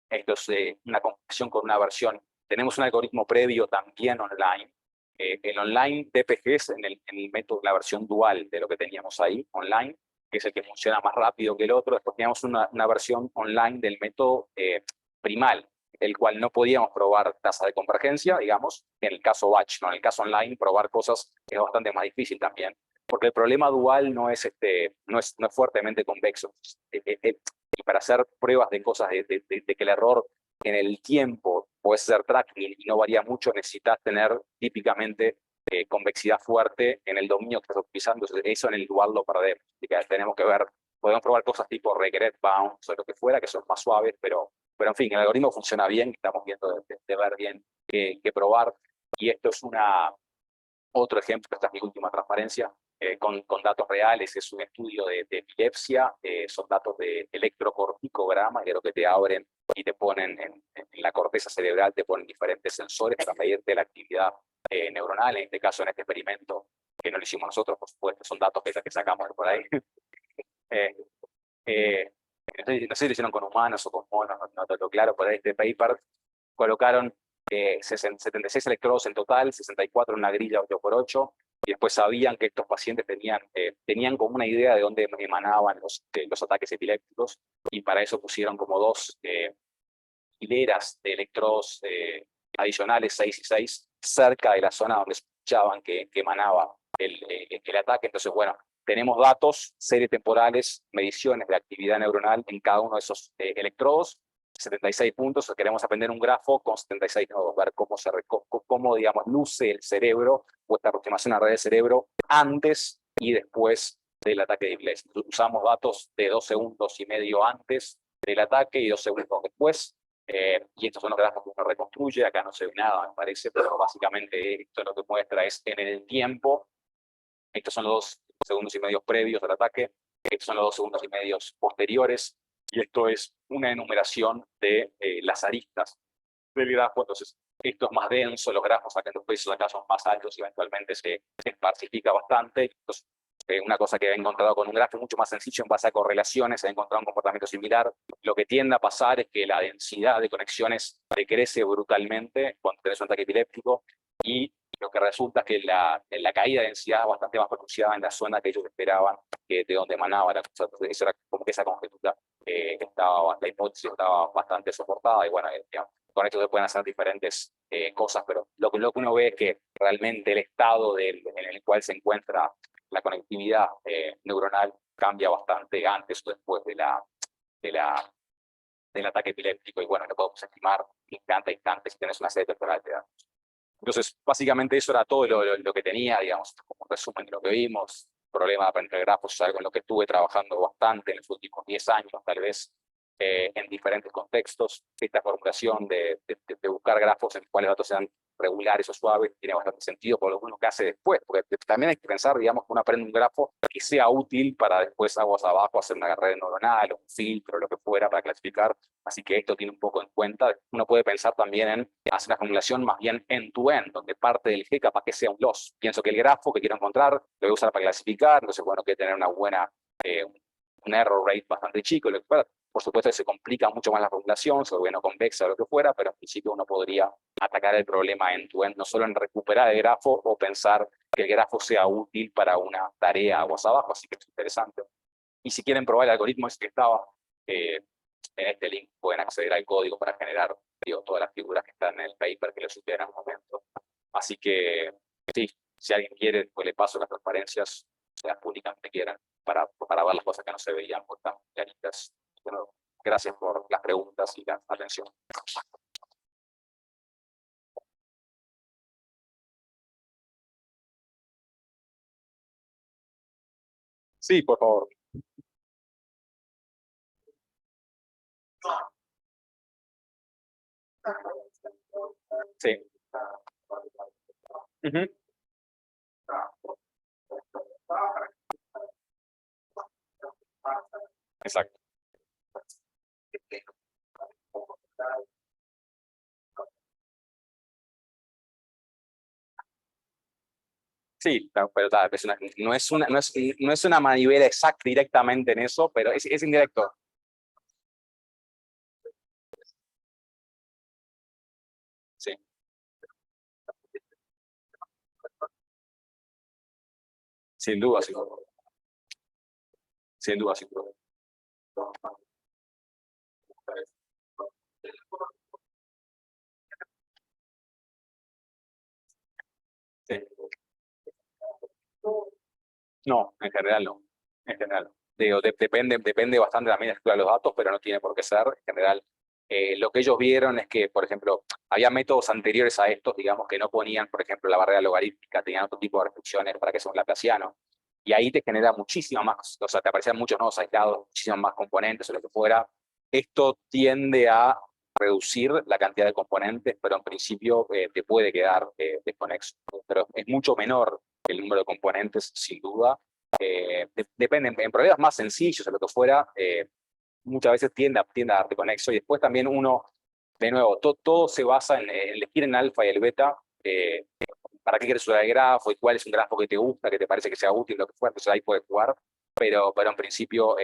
esto es una comparación con una versión. Tenemos un algoritmo previo también online. El online DPG es en el método, la versión dual de lo que teníamos ahí, online, que es el que funciona más rápido que el otro. Después teníamos una versión online del método primal, el cual no podíamos probar tasa de convergencia, digamos, en el caso batch, ¿no? En el caso online, probar cosas es bastante más difícil también, porque el problema dual no es fuertemente convexo. Y para hacer pruebas de cosas de que el error en el tiempo puede ser tracking y no varía mucho, necesitas tener típicamente convexidad fuerte en el dominio que estás utilizando. Eso en el dual lo perdemos. Así que tenemos que ver, podemos probar cosas tipo regret bounds o lo que fuera, que son más suaves, pero en fin, el algoritmo funciona bien, estamos viendo de ver bien qué probar. Y esto es otro ejemplo, esta es mi última transparencia, con datos reales. Es un estudio de epilepsia, son datos de electrocorticograma, que es lo que te abren y te ponen en la corteza cerebral, te ponen diferentes sensores para medirte la actividad neuronal. En este caso, en este experimento, que no lo hicimos nosotros, por supuesto, son datos que sacamos de por ahí. No sé si lo hicieron con humanos o con monos, no tengo claro, por este paper colocaron 76 electrodos en total, 64 en una grilla 8x8, y después sabían que estos pacientes tenían como una idea de dónde emanaban los ataques epilépticos, y para eso pusieron como dos hileras de electrodos adicionales, 6 y 6, cerca de la zona donde escuchaban que emanaba el ataque. Entonces, bueno, tenemos datos, series temporales, mediciones de actividad neuronal en cada uno de esos electrodos, 76 puntos, queremos aprender un grafo con 76 nodos, ver cómo digamos, luce el cerebro o esta aproximación a la red del cerebro antes y después del ataque de Iglesia. Usamos datos de 2,5 segundos antes del ataque y 2 segundos después, y estos son los grafos que uno reconstruye. Acá no se ve nada, me parece, pero básicamente esto lo que muestra es en el tiempo. Estos son los 2,5 segundos previos al ataque, estos son los 2,5 segundos posteriores, y esto es una enumeración de las aristas del grafo. Entonces, esto es más denso, los grafos acá en los pesos acá son más altos y eventualmente se esparcifica bastante. Entonces, una cosa que he encontrado con un grafo mucho más sencillo en base a correlaciones, he encontrado un comportamiento similar. Lo que tiende a pasar es que la densidad de conexiones decrece brutalmente cuando tenés un ataque epiléptico, y lo que resulta es que la caída de densidad es bastante más pronunciada en la zona que ellos esperaban, que de donde emanaba la cosa. Entonces, eso era como que esa conjetura, la hipótesis estaba bastante soportada, y bueno, digamos, con esto se pueden hacer diferentes cosas, pero lo que uno ve es que realmente el estado en el cual se encuentra la conectividad neuronal cambia bastante antes o después del ataque epiléptico, y bueno, lo podemos estimar instante a instante si tienes una serie temporal de datos. Entonces, básicamente eso era todo lo que tenía, digamos, como un resumen de lo que vimos. Problema de aprender grafos es algo en lo que estuve trabajando bastante en los últimos 10 años, tal vez, en diferentes contextos. Esta formulación de buscar grafos en los cuales los datos sean regulares o suaves tiene bastante sentido por lo que uno que hace después, porque también hay que pensar, digamos, que uno aprende un grafo que sea útil para después aguas abajo hacer una red neuronal o un filtro, lo que fuera, para clasificar. Así que esto tiene un poco en cuenta. Uno puede pensar también en hacer una formulación más bien end-to-end, donde parte del G capaz que sea un loss. Pienso que el grafo que quiero encontrar lo voy a usar para clasificar, entonces bueno, que tener una buena, un error rate bastante chico, lo que fuera. Por supuesto que se complica mucho más la formulación, sobre no convexa o lo que fuera, pero en principio uno podría atacar el problema end-to-end, no solo en recuperar el grafo o pensar que el grafo sea útil para una tarea aguas abajo, así que es interesante. Y si quieren probar el algoritmo ese que estaba, en este link pueden acceder al código para generar, digo, todas las figuras que están en el paper que les supe en un momento. Así que, sí, si alguien quiere, pues le paso las transparencias, se las publican donde quieran, para ver las cosas que no se veían, pues están claritas. Bueno, gracias por las preguntas y la atención. Sí, por favor. Sí. Ujú. Exacto. Sí, pero no es una manivela exacta directamente en eso, pero es indirecto. Sí, sin duda, sin duda. Sin duda, sin duda. Sí. No, en general no. En general. Digo, depende bastante también de la estructura de los datos, pero no tiene por qué ser. En general, lo que ellos vieron es que, por ejemplo, había métodos anteriores a estos, digamos, que no ponían, por ejemplo, la barrera logarítmica, tenían otro tipo de restricciones para que sea un laplaciano. Y ahí te genera muchísima más, o sea, te aparecían muchos nodos aislados, muchísimos más componentes o lo que fuera. Esto tiende a reducir la cantidad de componentes, pero en principio te puede quedar desconexo. Pero es mucho menor el número de componentes, sin duda. Depende, en problemas más sencillos o lo que fuera, muchas veces tiende a darte conexo. Y después también uno, de nuevo, todo se basa en elegir en alfa y el beta, para qué quieres usar el grafo y cuál es un grafo que te gusta, que te parece que sea útil, lo que fuera. Entonces ahí puedes jugar, pero en principio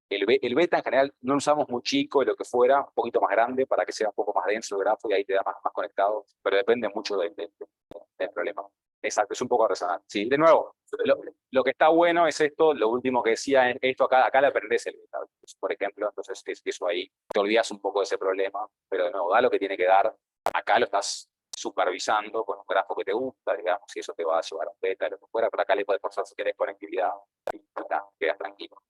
el beta en general no lo usamos muy chico, lo que fuera, un poquito más grande para que sea un poco más denso el grafo y ahí te da más conectado, pero depende mucho del problema. Exacto, es un poco artesanal. Sí, de nuevo, lo que está bueno es esto, lo último que decía, esto acá le aprendes el beta, por ejemplo, entonces eso ahí, te olvidas un poco de ese problema, pero de nuevo, da lo que tiene que dar, acá lo estás supervisando con un grafo que te gusta, digamos, y eso te va a llevar a un beta, lo que fuera, pero acá le puedes forzar si querés conectividad, y ya, quedas tranquilo.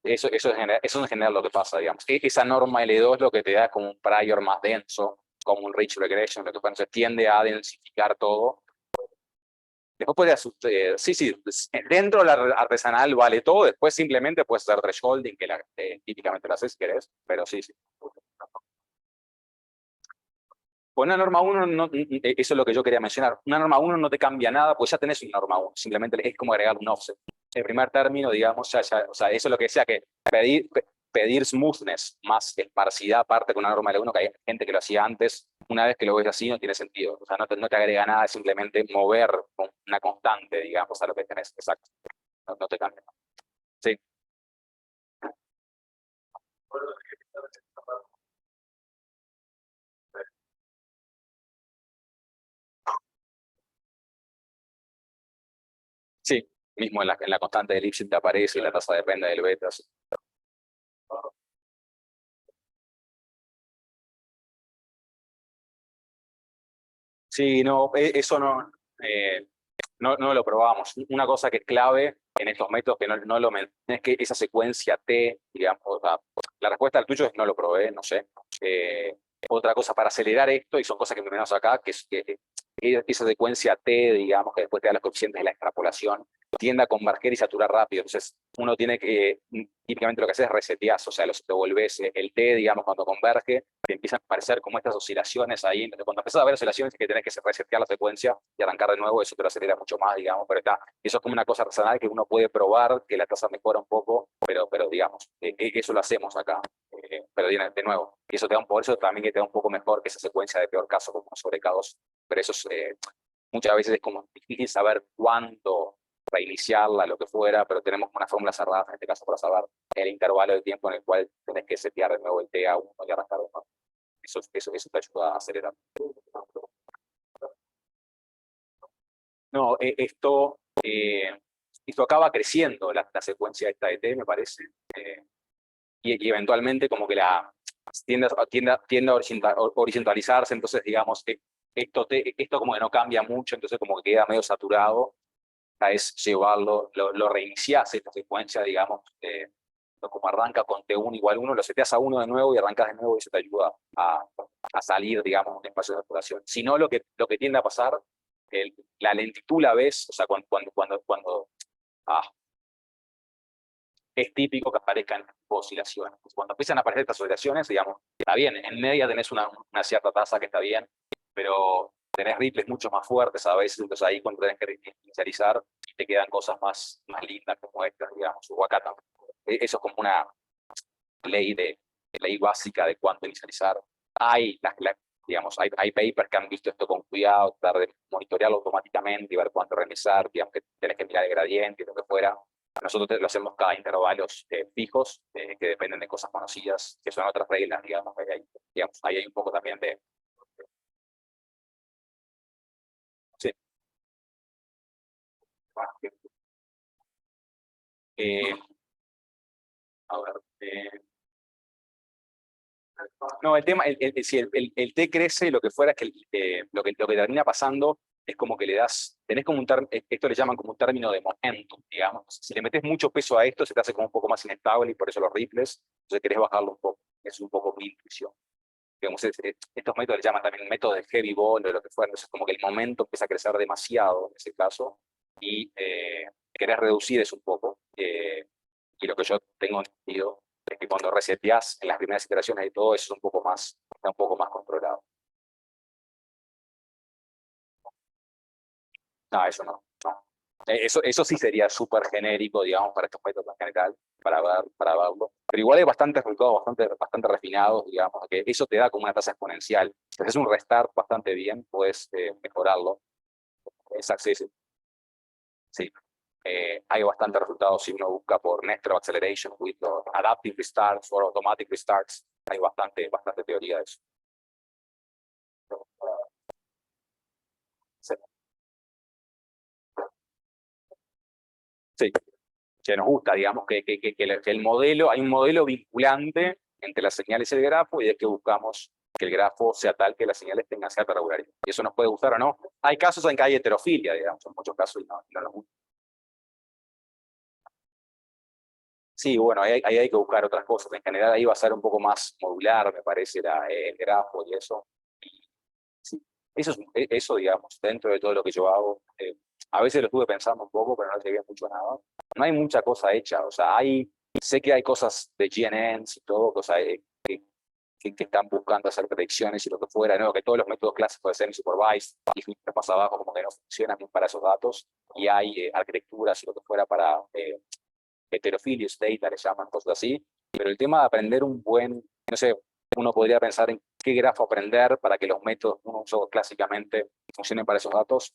Eso en general lo que pasa, digamos. Esa norma L2 lo que te da es como un prior más denso, como un rich regression, lo que pasa, tiende a densificar todo. Después podrías, sí, dentro de la artesanal vale todo, después simplemente puedes hacer thresholding, que típicamente lo haces si querés, pero sí. Pues una norma 1, eso es lo que yo quería mencionar, una norma 1 no te cambia nada, pues ya tenés una norma 1, simplemente es como agregar un offset. El primer término, digamos, o sea, eso es lo que decía, que pedir smoothness más esparcidad aparte con una norma L1, que hay gente que lo hacía antes, una vez que lo ves así no tiene sentido, o sea, no te agrega nada, es simplemente mover una constante, digamos, a lo que tenés, exacto, no te cambia. Sí. Sí, mismo en la constante de Lipschitz te aparece y la tasa depende del beta. Sí. Sí, no, eso no lo probamos. Una cosa que es clave en estos métodos que no lo es que esa secuencia T, digamos, la respuesta al tuyo es no lo probé, no sé. Otra cosa para acelerar esto, y son cosas que me menos acá, que es que esa secuencia T, digamos, que después te da los coeficientes de la extrapolación, tiende a converger y saturar rápido. Entonces, uno tiene que, típicamente lo que haces es resetear, o sea, te volvés el T, digamos, cuando converge, te empiezan a aparecer como estas oscilaciones ahí. Entonces, cuando empiezas a ver oscilaciones, es que tenés que resetear la secuencia y arrancar de nuevo, eso te lo acelera mucho más, digamos, pero eso es como una cosa artesanal que uno puede probar, que la tasa mejora un poco, pero digamos, eso lo hacemos acá. Pero de nuevo, y eso te da por eso también que te da un poco mejor que esa secuencia de peor caso, como sobre K2. Pero eso es, muchas veces es como difícil saber cuándo reiniciarla, lo que fuera, pero tenemos una fórmula cerrada en este caso para saber el intervalo de tiempo en el cual tenés que setear de nuevo el T a 1 y arrancar de nuevo. Eso te ayuda a acelerar. No, esto acaba creciendo, la secuencia esta de T, me parece, y eventualmente como que tiende a horizontalizarse, entonces digamos, esto como que no cambia mucho, entonces como que queda medio saturado, es llevarlo, lo reiniciás esta secuencia, digamos, como arranca con T1 igual 1, lo seteas a 1 de nuevo y arrancas de nuevo y eso te ayuda a salir, digamos, de un espacio de saturación. Si no, lo que tiende a pasar, la lentitud la ves, o sea, cuando ah, es típico que aparezcan oscilaciones. Cuando empiezan a aparecer estas oscilaciones, digamos, está bien, en media tenés una cierta tasa que está bien, pero tenés ripples mucho más fuertes a veces, entonces ahí cuando tenés que inicializar te quedan cosas más lindas como estas, digamos, o acá también. Eso es como una ley básica de cuánto inicializar. Hay, digamos, hay papers que han visto esto con cuidado, tratar de monitorearlo automáticamente y ver cuánto realizar, digamos que tenés que mirar el gradiente y lo que fuera. Nosotros lo hacemos cada intervalos fijos, que dependen de cosas conocidas, que son otras reglas, digamos, ahí hay un poco también de... Sí. Eh, a ver, no, el tema, si el T crece, lo que fuera es que lo que termina pasando es como que tenés como esto le llaman como un término de momentum, digamos. Si le metes mucho peso a esto, se te hace como un poco más inestable y por eso los ripples, entonces querés bajarlo un poco. Es un poco mi intuición. Digamos, estos métodos le llaman también método de heavy ball o lo que fuera, entonces como que el momento empieza a crecer demasiado en ese caso y querés reducir eso un poco. Y lo que yo tengo entendido es que cuando reseteás en las primeras iteraciones y todo eso es está un poco más controlado. No, eso no. Eso sí sería súper genérico, digamos, para estos métodos en general, para verlo. Pero igual hay bastantes resultados bastante refinados, digamos, que eso te da como una tasa exponencial. Si haces un restart bastante bien, puedes mejorarlo. Exacto, sí, sí. Sí. Hay bastantes resultados si uno busca por Next Acceleration with Adaptive Restarts o Automatic Restarts. Hay bastante teoría de eso. Sí, sí, que nos gusta, digamos, que el modelo, hay un modelo vinculante entre las señales y el grafo, y es que buscamos que el grafo sea tal que las señales tengan cierta regularidad. Y eso nos puede gustar o no. Hay casos en que hay heterofilia, digamos, en muchos casos y no nos gusta. Sí, bueno, ahí hay que buscar otras cosas. En general ahí va a ser un poco más modular, me parece, el grafo y eso. Y sí, eso, digamos, dentro de todo lo que yo hago. A veces lo estuve pensando un poco, pero no llegué mucho a nada. No hay mucha cosa hecha, o sea, sé que hay cosas de GNNs y todo, cosas que están buscando hacer predicciones y lo que fuera, ¿no? Que todos los métodos clásicos de semi-supervised y más abajo como que no funcionan bien para esos datos, y hay arquitecturas y lo que fuera para heterophilous data, le llaman, cosas así, pero el tema de aprender un buen, no sé, uno podría pensar en qué grafo aprender para que los métodos que uno usó clásicamente funcionen para esos datos.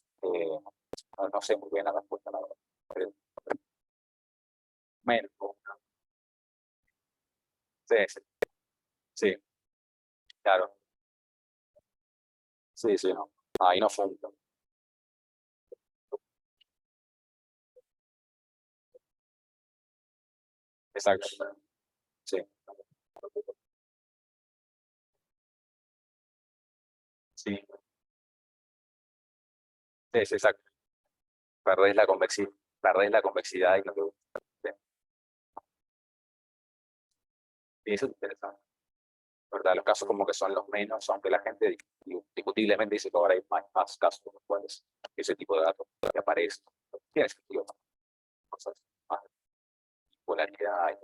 No sé muy bien la respuesta, la verdad. Pero, menos, sí, sí, sí, claro, sí, sí, no, ahí no funciona. Exacto, sí, sí, sí, sí, exacto. Perdés la convexidad y lo que sí, y eso es interesante. ¿Verdad? Los casos como que son los menos, aunque la gente discutiblemente dice que ahora hay más casos en los cuales ese tipo de datos que aparece. Tiene sentido, ¿no? Cosas más de polaridad.